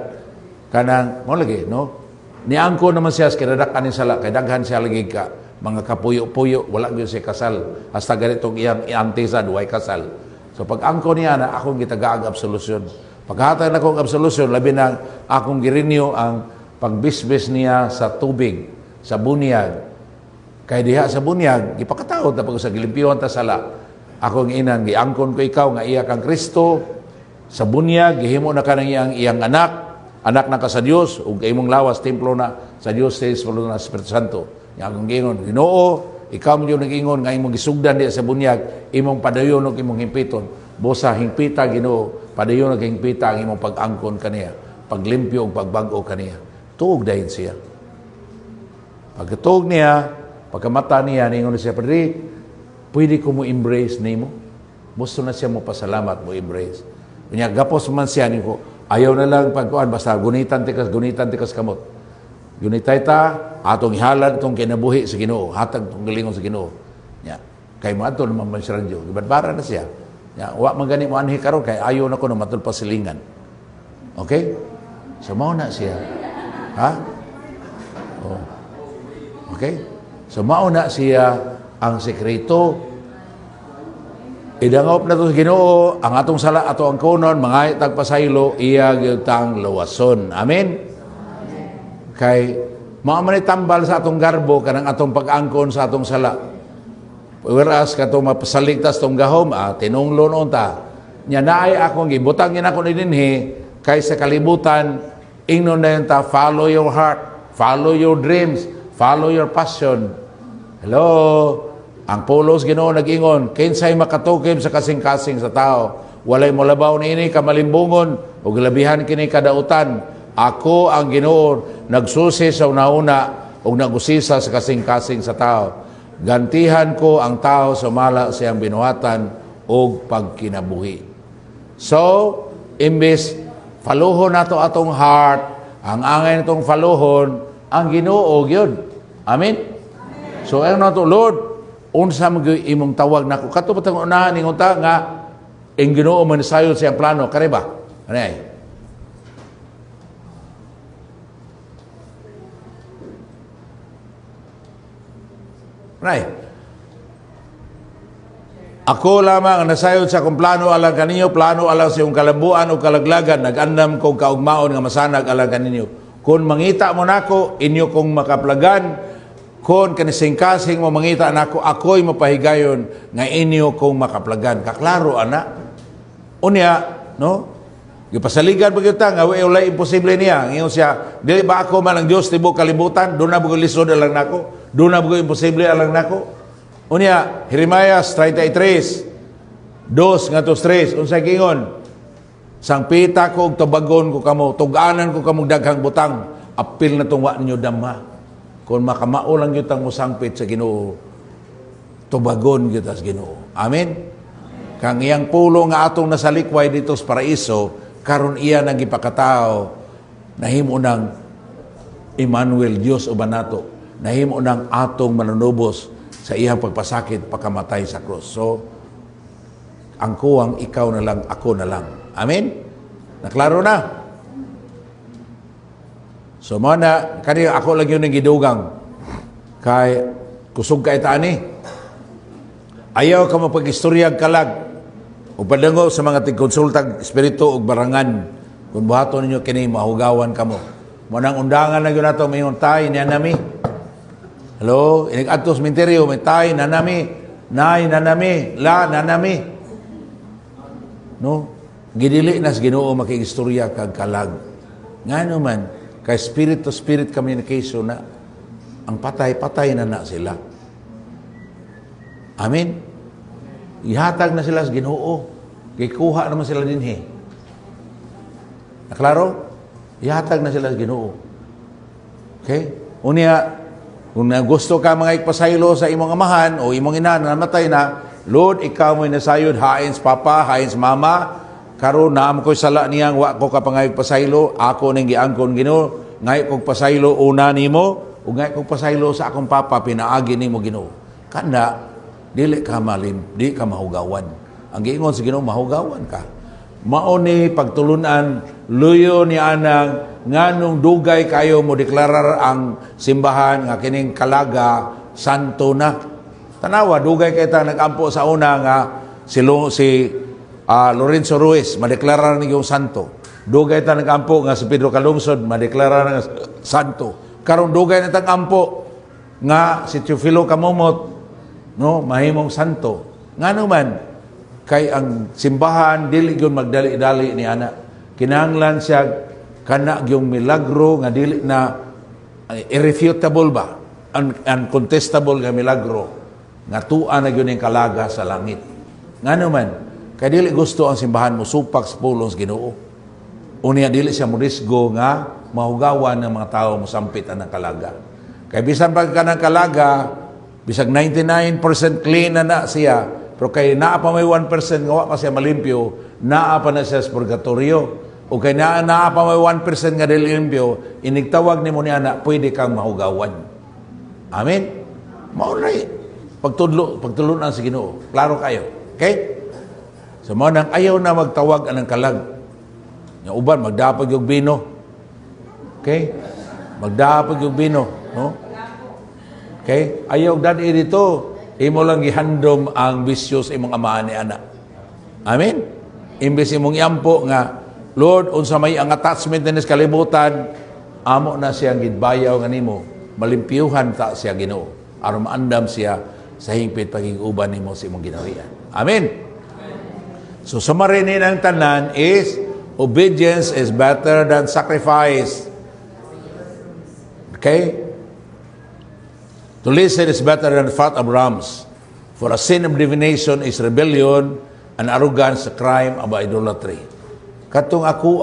kanang, mo lagi, no? Niangko naman siya, kinadakan ni sala, kay daghan siya lagi ka, mga kapuyo-puyo, wala gyud siya kasal. Hasta ganitong iyang iantisa, duway kasal. So pag angko niya na, akong gitagaag absolusyon. Paghatag na akong absolusyon, labi na akong girinyo ang pagbisbis niya sa tubig, sa bunyag. Kay diha sa bunyag, ipakataod na pag sa gilimpiyuhan ta sala. Akong inan, giangkon ko ikaw, nga iya kang Kristo, sa bunyag, gihimo na ka ng iyang anak na ka sa Dios ug imong lawas templo na sa Dios sa Espiritu na Espiritu Santo. Yang akong gingon, Ginoo, ikaw mo yung nag-ingon nga imong gisugdan di sa bunyag, imong padayon ug imong himpiton. Bosa hingpita Ginoo, padayon ug hingpita ang imong pag-angkon kaniya, paglimpyo ug pagbag-o kaniya. Tuog dayon siya. Pagkatuog niya, pagkamata niya, ningon siya, Padre, pwede ko mo embrace nimo? Gusto na siya mo pasalamat mo embrace. Kanya gapos man siya niko, ayaw na lang pagkuan basta gunitan tikas kamot. Gunitay ta atong ihalad tong kinabuhi sa Ginoo, hatag tong galingon sa Ginoo. Nya, kay maadto naman man siya radyo, gibadbara na siya. Nya, wa man gani mo anhi karon kay ayaw na ko na matul pasilingan. Okay? So mao na siya. Ha? Oh. Okay? So mao na siya ang sekreto Idangop na to sa Ginoo ang atong sala ato ang kunon mga tagpasaylo iya gyud tang lawason. Amen. Kay mao man tambal sa atong garbo kanang atong pag-angkon sa atong sala. Whereas katong mapasaligtas tong gahom tinunglon unta. Nya naay akong gibutang ina ko dinhi kay sa kalibutan ingnon na ta follow your heart, follow your dreams, follow your passion. Hello. Ang pulos Ginoo nag-ingon, kinsay makatukim sa kasing-kasing sa tao. Walay molabaw niini kamalimbungon ug labihan kini kadautan. Ako ang Ginoo nagsusi sa una-una ug nagusisa sa kasing-kasing sa tao. Gantihan ko ang tao sa mala siyang binuhatan ug pagkinabuhi. So, imbes faluhon nato atong heart, ang angay natong faluhon ang Ginoo gyud. Amen. So, ayun nato Lord, unsa man gyud imong tawag nako kadto patang unahan ningon ta nga ang Ginoo man sayon siyang plano kare ba anay ako lamang ang nasayod sa akong plano alang kaninyo, plano alang sa iyong kalabuan o kalaglagan, nag-andam kong kaugmaon nga masanag alang kaninyo. Kung mangita mo nako, inyo kong makaplagan. Kung kanising-kasing mo mangita nako, ako'y mapahigayon nga inyo kong makaplagan. Kaklaro, anak. Unya, no? Gipasaligan pa kita nga, wala imposible niya. Ngayon siya, dili ba ako man ang Diyos tibo kalibutan? Doon na bugo lisod alang nako? Doon na bugo imposible alang nako? Unya, Jeremias 33, 2 nga tos 3, unsay gingon? Sangpita ko ug tubagon ko kamo, tuganan ko kamo daghang butang, apil na tong wa ninyo damha. Kung makamao lang gyud tang musangpit sa Ginoo, tubagon gyud as Ginoo. Amen. Kang iyang pulo nga atong nasalikway dito sa paraiso, karon iya nang gipakatao, nahimo ng Emmanuel, Dios uban nato, nahimo ng atong manunubos sa iyang pagpasakit, pagkamatay sa krus. So, ang kuwang ikaw na lang, ako na lang. Amen? Naklaro na? So, mana, kanina ako lang yun ang gidugang. Kay, kusog ka itaani. Ayaw ka mapag-istoryag kalag. O padango sa mga tigkonsultag espiritu o barangan. Kung buhato ninyo kini, mahugawan ka mo. Manang undangan na yun nato, may untay, niya nami. Hello? Inig-adto sa minteryo, may tay, nanami, nay, nanami, la, nanami. No? Gidili na sa Ginoo makiistorya kag kalag. Nga naman, kay spirit to spirit communication na, ang patay-patay na sila. Amen? Ihatag na sila sa Ginoo. Kikuha naman sila dinhi. Naklaro? Ihatag na sila sa Ginoo. Okay? Unya, kung gusto ka mga ikpasaylo sa imong amahan o imong ina na namatay na, Lord, ikaw mo'y nasayod, hain sa papa, hain sa mama, karon naam ko'y sala niyang wa ko ka pangayog pasaylo, ako ning giangkon Ginoo, ngay kog pasaylo una nimo, ug ngay kog pasaylo sa akong papa pinaagi nimo Ginoo. Kanda dili ka malim, di ka mahugawan. Ang giingon sa Ginoo, mahugawan ka. Mao ni pagtulunan luyo ni anang nganong dugay kayo mo deklarar ang simbahan nga kining kalaga santo na. Tanawa dugay kay ta nagampo sa una nga si Lorenzo Ruiz madeklarar ni yung santo. Dugay ta nagampo nga si Pedro Calungsod madeklarar nga santo. Karon dugay na tagampo nga si Teofilo Camomot no mahimong santo. Ngano man kay ang simbahan dili gyud magdali-dali ni ana. Kinahanglan siya kana yung milagro nga dili na irrefutable ba, uncontestable nga milagro nga tuwa na gyud ning kalaga sa langit. Ngano man kay dili gusto ang simbahan mo supak sa pulong sa Ginoo. Unya dili siya morisgo nga mahugawan ng mga tao mosampit ang kalaga. Kay bisan pag kanang kalaga bisag 99% clean na siya, pero kay naa pa may 1% nga wa pa siya malimpyo, naa pa na siya sa purgatorio. O kay naa pa may 1% nga dili limpyo, inigtawag nimo ni ana, pwede kang mahugawan. Amen. Mao na pagtulunan sa Ginoo. Klaro kayo. Okay? So mao nang ayaw na magtawag anang kalag. Nya uban magdapag yung bino. Okay? Magdapag yung bino, no? Okay? Ayaw dadi dito. imo lang gihandom ang bisyo sa imong amahan ni anak. Amen? Imbes imong iampo nga, Lord, unsa may ang attachment na sa kalibutan, amo na siyang gidbayaw nga nimo, malimpyuhan ta siya Ginoo, aron maandam siya sa hingpit paging-uban nimo sa imong ginaharian. Amen? So, summary ni ng tanan is, obedience is better than sacrifice. Okay? To listen is better than the fat of rams. For a sin of divination is rebellion, and arrogance, a crime of idolatry. Katong ako,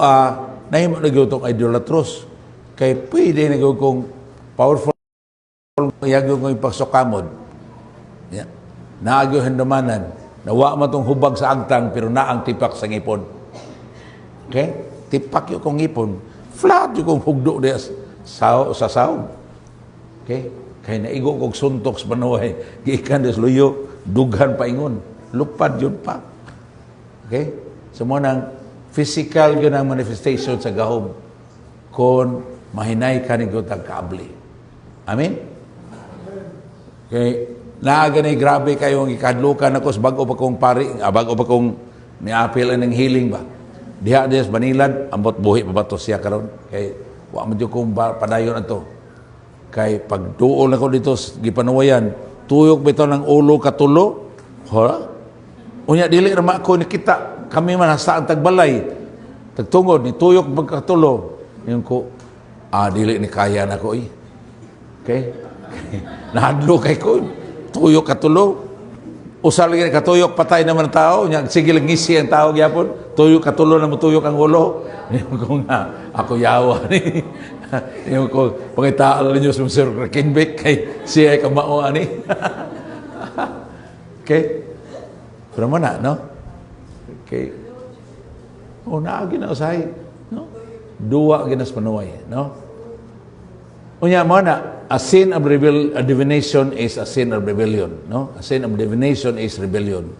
nahimo na gyud tong idolatros. Kay pwede na gyud kong powerful, yagyo kong ipagsukamod. Yeah. Naagyo handamanan. Nawa man tong hubag sa agtang, pero naang tipak sa ngipon. Okay? Tipak yung kong ngipon. Flat yung kong hugdo sa sawg. Okay? Kaya naigo kong suntok sa panuhay. Gikan des luyo, dughan pa ingon. Lupad yun pa. Okay? So mo nang physical yun ang manifestation sa gahom. Kung mahinay ka ni tagkaabli. Amen? Okay? Naagani grabe kayong ikadlukan ako sa bago pa kong pari, bago pa kong niapil ng healing ba. Diha des Banilan, ambot buhi pa ba to siya karon. Kay wa man jud kong padayon ato. Kay pagtuol ako dito gipanuwayan, tuyok bitaw ng ulo katulo. Ha? Unya dili ra ako nakita, kami man sa tagbalay. Tagtungod ni tuyok magkatulo. Yung ko dili ni kaya na ko Okay? Nahadlo kay ko. Tuyok katulo. Usa lagi katuyok patay naman ang tao, nya sige lang ngisi ang tao gyapon. Tuyok katulo na mo tuyok ang ulo. Ko nga ako yawa ni. Yung ko pangitaal ninyo sa Sir Kinbeck kay siya ay kamao ani. Okay? Pero mo na, no? Okay. Naagi na usahay, no? Duwa ginas panuway, no? Unya mo na, a sin of divination is a sin of rebellion, no? A sin of divination is rebellion.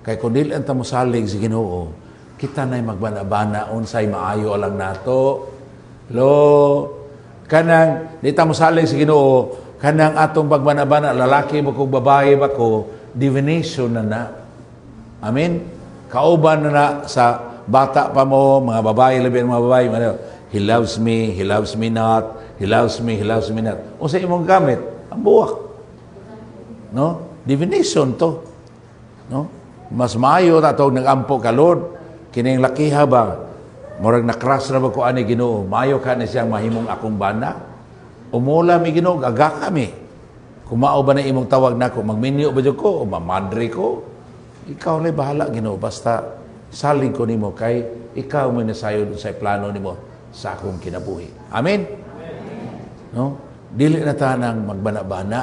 Kay kung dili anta mo salig sa Ginoo, kita na'y magbana-bana unsay maayo lang nato. Kanang di ta mo salig sa Ginoo, kanang atong pagbana-bana lalaki mo kung babae ba ko, divination na. Amen? Kauban na sa bata pa mo, mga babae, labi ng mga babae, he loves me not, he loves me not. O sa imong gamit, ang buwak. No? Divination to. No? Mas maayo na ito, nag-ampo ka, Lord, kining lakiha ba, murag na-crush na ba ko ani Ginoo, maayo ka na siyang mahimong akong bana, umula mi Ginoo, aga kami. Kumao ba na imong tawag na ko, magminyo ba dyan ko, o mamadre ko, ikaw lay bahala Ginoo, basta salig ko nimo kay ikaw mo nasayod sa plano nimo sa akong kinabuhi. Amen. No? Dili na ta nang magbana-bana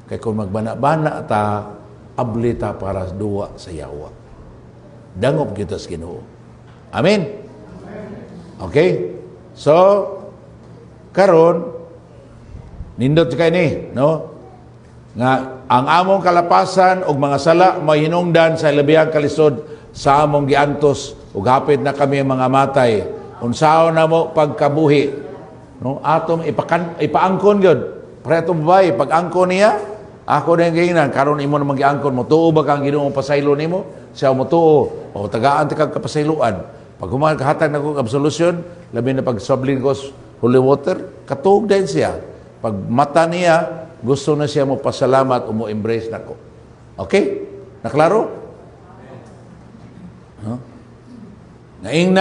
kay kung magbana-bana ta abli ta para duwa sa yawa. Dangop kita sa Ginoo. Amen. Okay? So karon nindot kay ni, no? Nga ang among kalapasan ug mga sala mahinungdan sa labihang kalisod sa among giantos ug hapit na kami mga matay unsaon na mo pagkabuhi, no? Atom ipaangkon gyud preto babae pag-angkon niya ako na gingan karon imo na mag-angkon mo tuo ba kang Ginoo pasaylo nimo siya mo tuo o tagaan ti kag kapasayloan pag human kahatag nako absolution labi na pag sabling ko holy water katug din siya pag mata niya gusto na siya mo pasalamat o mo embrace na ko. Okay? Naklaro? Huh? Naing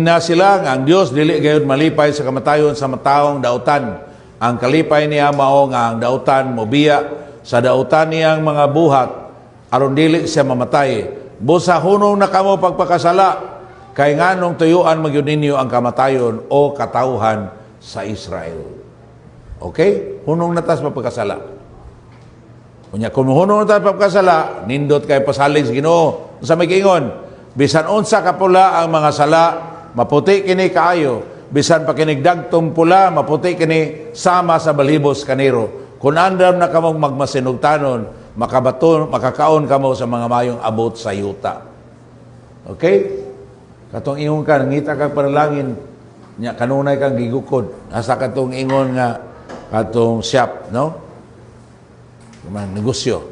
na sila nga ang Dios dili gayud malipay sa kamatayon sa mataong dautan. Ang kalipay niya mao nga ang dautan mobiya sa dautan niyang mga buhat aron dili siya mamatay. Busa hunong na kamo pagpakasala kay nganong tuyuan magyud ninyo ang kamatayon o katawhan sa Israel. Okay? Hunong natas papagkasala. Kunya kung hunong natas papagkasala, nindot kay pasalig sa Ginoo. Sa may giingon, bisan unsa ka pula ang mga sala, maputi kini kaayo. Bisan pa kinigdagtong pula, maputi kini sama sa balhibos kaniro. Kung andam na kamong magmasinugtanon, makakaon kamo sa mga mayong abot sa yuta. Okay? Katong ingon ka, ngita kang panalangin, kanunay kang gigukod. Asa katong ingon nga, katong siyap, no? negosyo.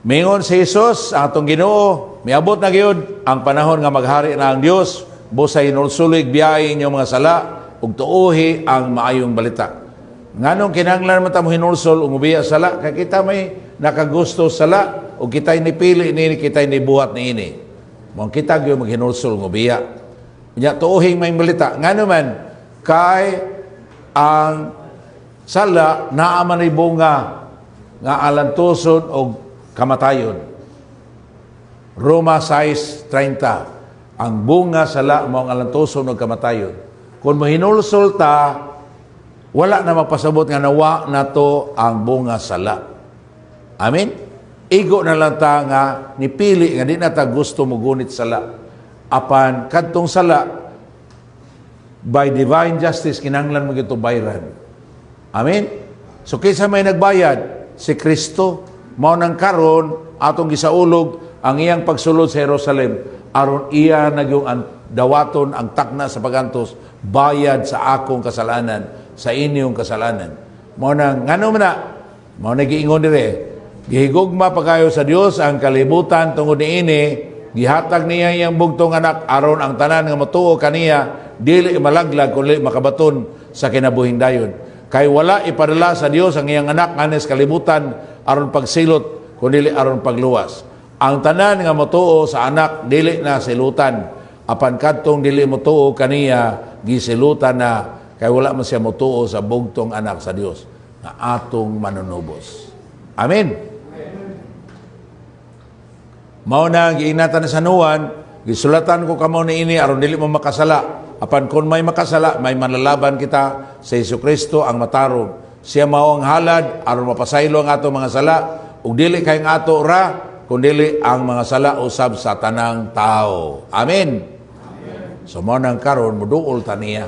Mingon si Jesus, ang atong Ginoo, miabot na gyud ang panahon nga maghari na ang Dios, busay hinulsulig biyahe inyong mga sala ug tuohi ang maayong balita. Nganong kinahanglan man ta mo hinulsol ug ubiya sala kay kita may nakagusto sala ug kita'y nipili niini, kita'y nibuhat niini. Mo kita gyud maghinulsol ug ubiya. Nya tuohing may balita. Ngano man kay ang sala naa man ni bunga nga alantoson og kamatayon. Roma 6:30. Ang bunga sala mo ang alantoson og kamatayon. Kung mahinulsol ta, wala na magpasabot nga nawa nato ang bunga sala. Amen. Igo na lang ta nga nipili nga di na ta gusto mo gunit sala. Apan kadtong sala by divine justice kinahanglan mo gito bayaran. Amen. So kaysa may nagbayad si Kristo, mao nang karon atong gisaulog ang iyang pagsulod sa Jerusalem aron iya nagyong dawaton ang takna sa pagantos bayad sa akong kasalanan, sa inyong kasalanan. Mao nang ngano man na mao nagiingon dire, gihigugma pa kayo sa Dios ang kalibutan tungod niini, gihatag niya iyang bugtong anak aron ang tanan nga motuo kaniya dili malaglag kundi makabaton sa kinabuhing dayon. Kay wala ipadala sa Dios ang iyang anak nganes kalibutan aron pagsilot kundi aron pagluwas. Ang tanan nga motuo sa anak dili na silutan, apan kadtong dili motuo kaniya gisilutan na kay wala man siya motuo sa bugtong anak sa Dios nga atong manunubos. Amen. Mao na giingatan sa nuwan, gisulatan ko kamo niini aron dili mo makasala. Apan kung may makasala, may manlalaban kita sa Jesucristo ang matarong. Siya mao ang halad aron mapasaylo ang ato mga sala ug dili kay nga ato ra kundi ang mga sala usab sa tanang tao. Amen. So mo nang karon muduol ta niya.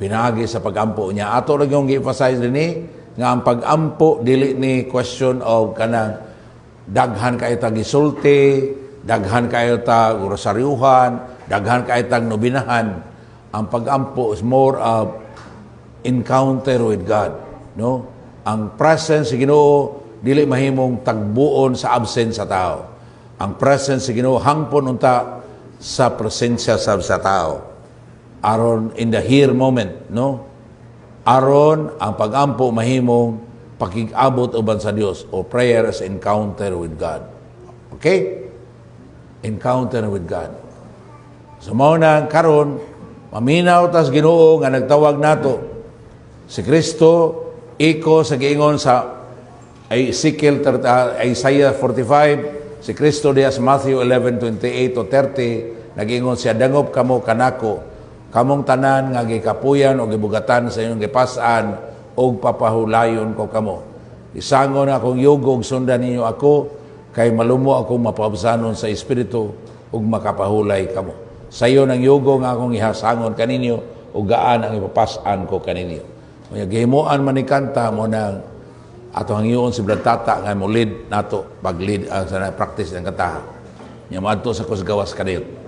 Pinaagi sa pagampo niya. Ato ra gyung gi-emphasize dinhi nga ang pagampo dili ni question of kanang daghan kayo ta gisulti, daghan kayo ta rosaryuhan, daghan kayo ta nobinahan. Ang pagampo is more of encounter with God, no? Ang presence sa Ginoo dili mahimong tagbuon sa absence sa tao. Ang presence sa Ginoo hangpon unta sa presensya sa tao. Aron in the here moment, no? Aron ang pagampo mahimong pakig-abot uban sa Dios o prayer as encounter with God. Okay? Encounter with God. So mao na karon maminaw tas Ginoo nga nagtawag nato si Kristo iko sa giingon sa Isaiah 45, si Kristo diya sa Matthew 11:28 to 30 nagingon siya, dangop kamo kanako kamong tanan nga gikapuyan o gibugatan sa inyong gipas-an og papahulayon ko kamo. Isangon akong yugo ug sundan ninyo ako kay malumo akong mapabsanon sa espiritu ug makapahulay kamo. Sayo ng yugo nga akong ihasangon kaninyo ug gaan ang ipapas-an ko kaninyo. Kaya gihimuan man ni kanta mo nang ato ang iyon si Brad Tata nga mo lead nato pag-lead sa practice ng kanta. Nya maadto sa kusgawas kanil.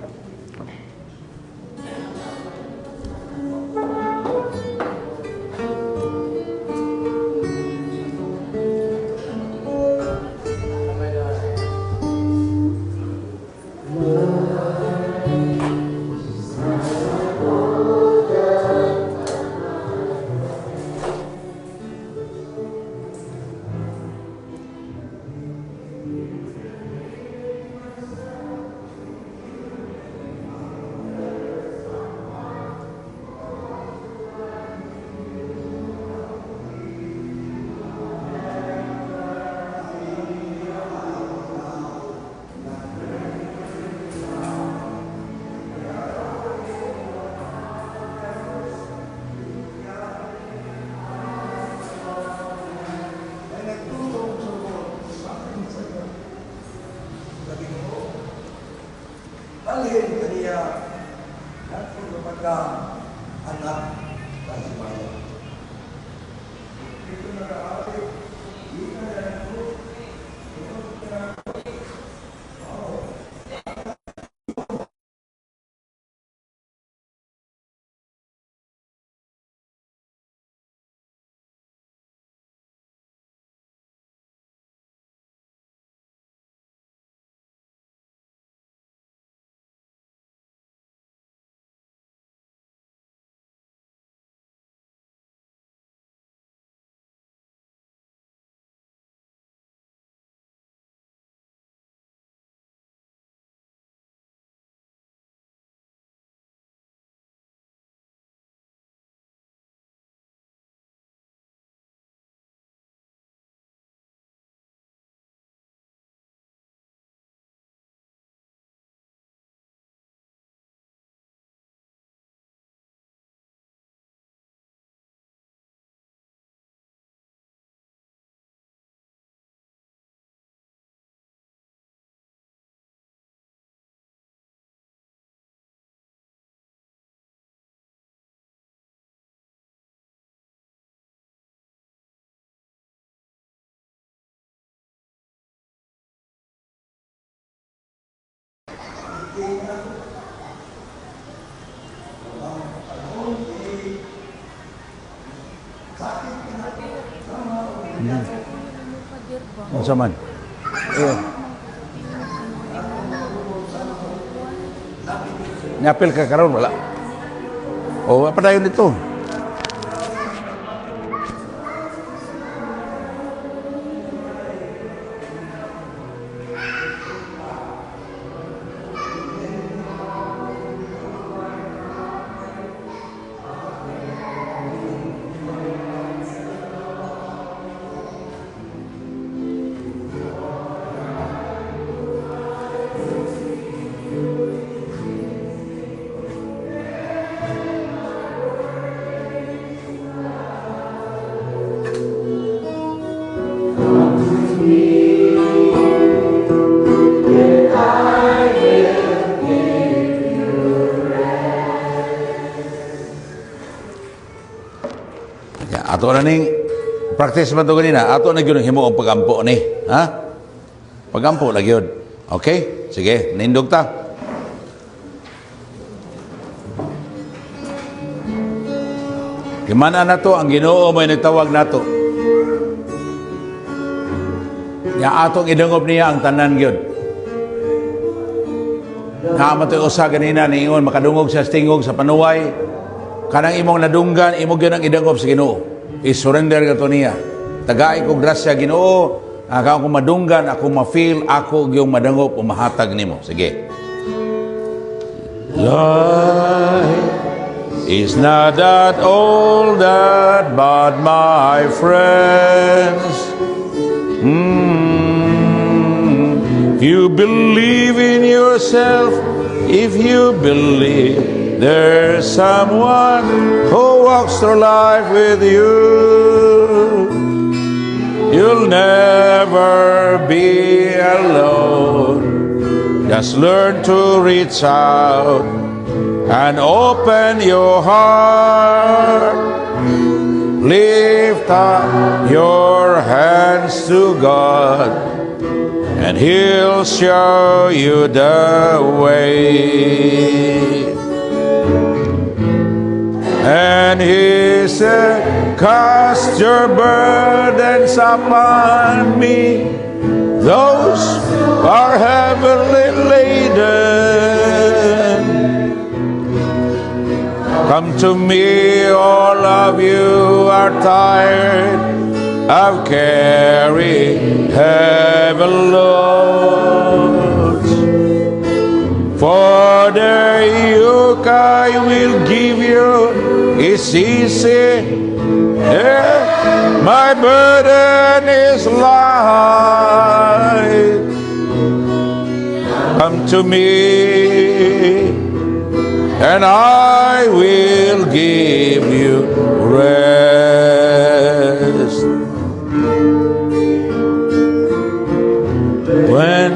Alhin kaniya at pagkapagka anak ng bayan. Ito na Ano sa man? Eh. Nyapil ka karon wala. O, apa dayon dito? Ato na ning practice man to ganina. Ato na gyud himo ang pagampo ni, ha? Pagampo lagi yun. Okay? Sige, nindog ta. Gimana na to ang Ginoo may nagtawag nato. Ya atong idungop niya ang tanan gyud. Naman to usa ganina niingon makadungog sa stingog sa panuway. Kanang imong nadunggan, imong gyud ang idungop sa Ginoo. I-surrender ka to niya. Tagay ko grasya Ginoo, ako madunggan, ako ma-feel, ako yung madangop o mahatag nimo. Sige. Life is not that all that but my friends. If you believe in yourself, if you believe there's someone who walks through life with you, you'll never be alone. Just learn to reach out and open your heart. Lift up your hands to God, and He'll show you the way. And He said, cast your burdens upon me, those are heavily laden. Come to me, all of you are tired of carrying heavy loads. For the yoke I will give you is easy, yeah, my burden is light. Come to me, and I will give you rest. When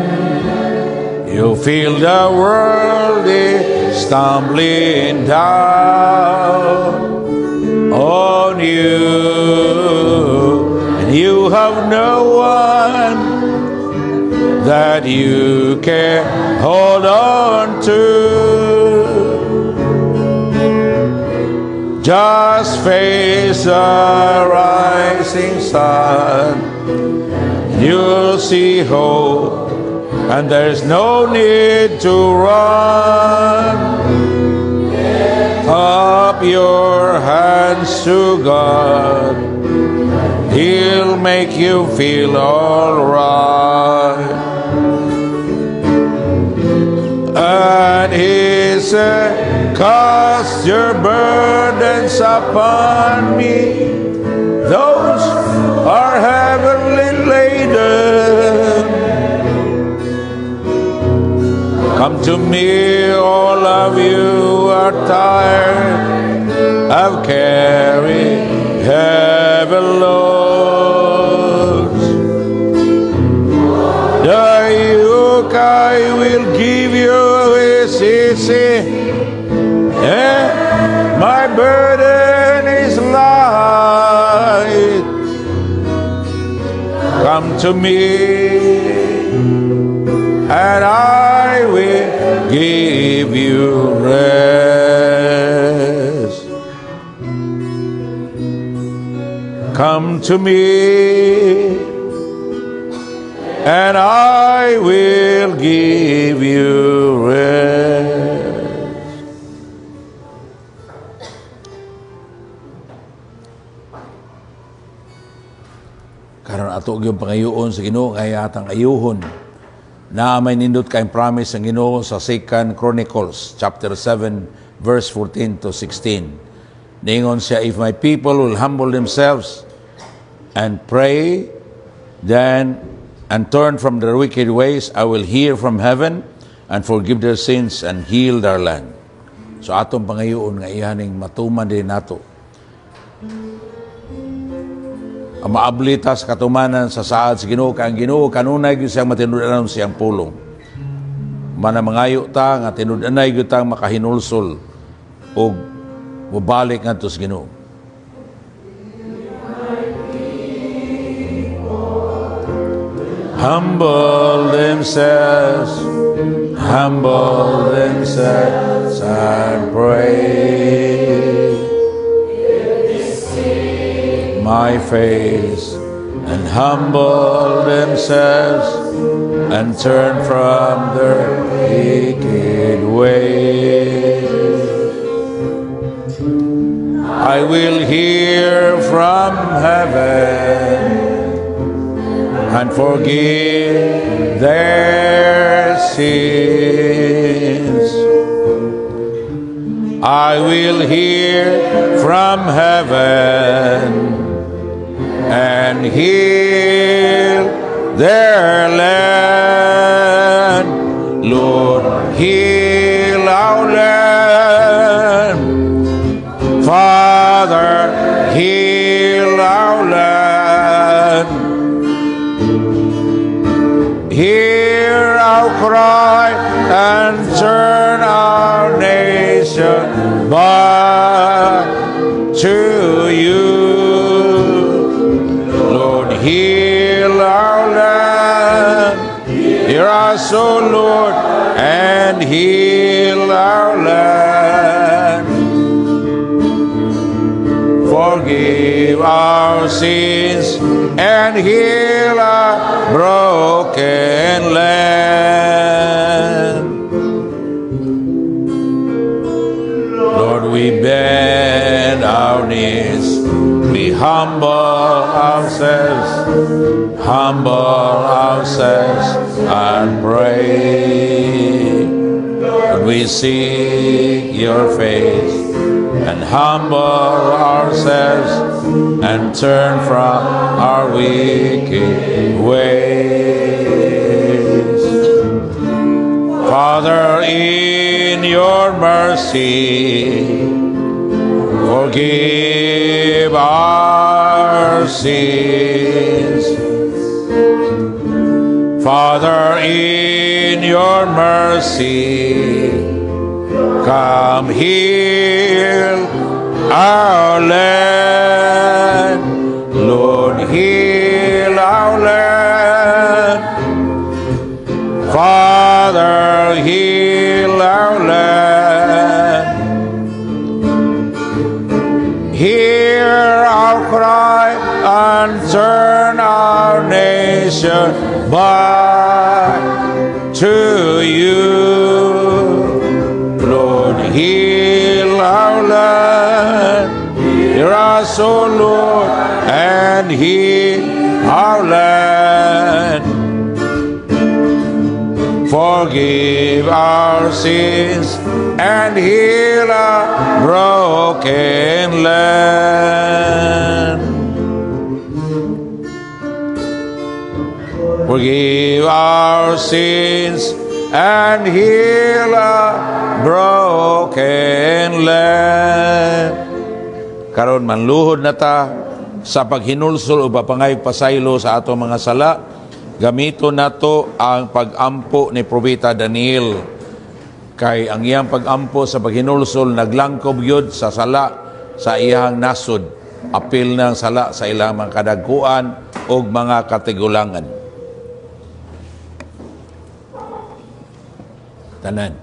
you feel the world is stumbling down on you, and you have no one that you can hold on to, just face the rising sun. You'll see hope, and there's no need to run. Up your hands to God, He'll make you feel alright. And He said, cast your burdens upon me, those are heavily laden. Come to me, all of you are tired of carrying heavy loads. The yoke I will give you is easy, yeah, my burden is light. Come to me, and I will give Come to me, and I will give you rest. Karon ato gyud pangayoon sa Ginoo kay atang ayuhon. Na may nindot kay promise ang Ginoo sa 2 Chronicles chapter 7 verse 14 to 16. Ningon siya, if my people will humble themselves and pray, then and turn from their wicked ways, I will hear from heaven and forgive their sins and heal their land. So atong pangayoon nga ihaning matuman din nato. Ang maablita sa katumanan sa saad sa Ginoo, kay ang Ginoo kanunay gyud siyang matinud-anon siyang pulong. Manamangayo ta nga tinud-anay gyud tang makahinulsol og mubalik ngadto sa Ginoo. Humble themselves and pray. My face, and humble themselves and turn from their wicked ways. I will hear from heaven and forgive their sins. I will hear from heaven and heal their land. Lord, heal our land. Father, heal our land. Hear our cry and turn our nation back to you. Heal our land. Hear us, O Lord, and heal our land. Forgive our sins and heal our broken land. Lord, we bend our knees. We humble ourselves and pray. Lord, we seek your face and humble ourselves and turn from our wicked ways. Father, in your mercy, forgive our sins. Father, in your mercy, come heal our land. Lord, heal our land. Father, heal our land. Hear our cry and turn our nation back to you. Lord, heal our land. Hear us, O Lord, and heal our land. Forgive our sins and heal our broken land. Forgive our sins and heal our broken land. Karon manluhod na ta sa paghinulsol o papangay pasaylo sa ato mga sala. Gamito nato ang pag-ampo ni Propeta Daniel. Kay ang iyang pag-ampo sa paghinulsol naglangkob yun sa sala sa iyang nasod. Apil ng sala sa ilang mga kadagkuan o mga katigulangan. Tanan.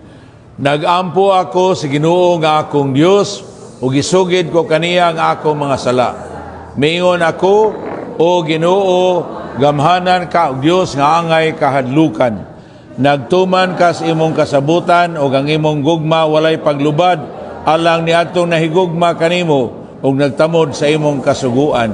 Nagampo ako sa Ginoo nga akong Dios ug gisugid ko kaniya ang akong mga sala. Miingon ako, o Ginoo, gamhanan ka og Dios nga angay kahadlukan. Nagtuman ka sa imong kasabutan o ang imong gugma walay paglubad, alang niadtong nahigugma kanimo ug nagtamod sa imong kasuguan.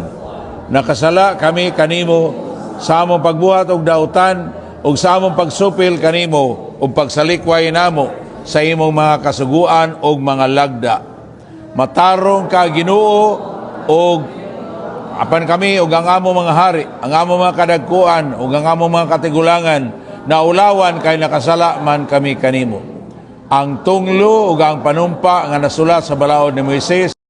Nakasala kami kanimo sa among pagbuhat og dautan ug sa among pagsupil kanimo ug pagsalikway namo sa imong mga kasuguan ug mga lagda. Matarong ka Ginoo ug apan kami ug ang among mga hari, ang among mga kadagkuan ug ang among mga katigulangan na ulawan kay nakasala man kami kanimo. Ang tunglo ug ang panumpa nga nasulat sa balaod ni Moises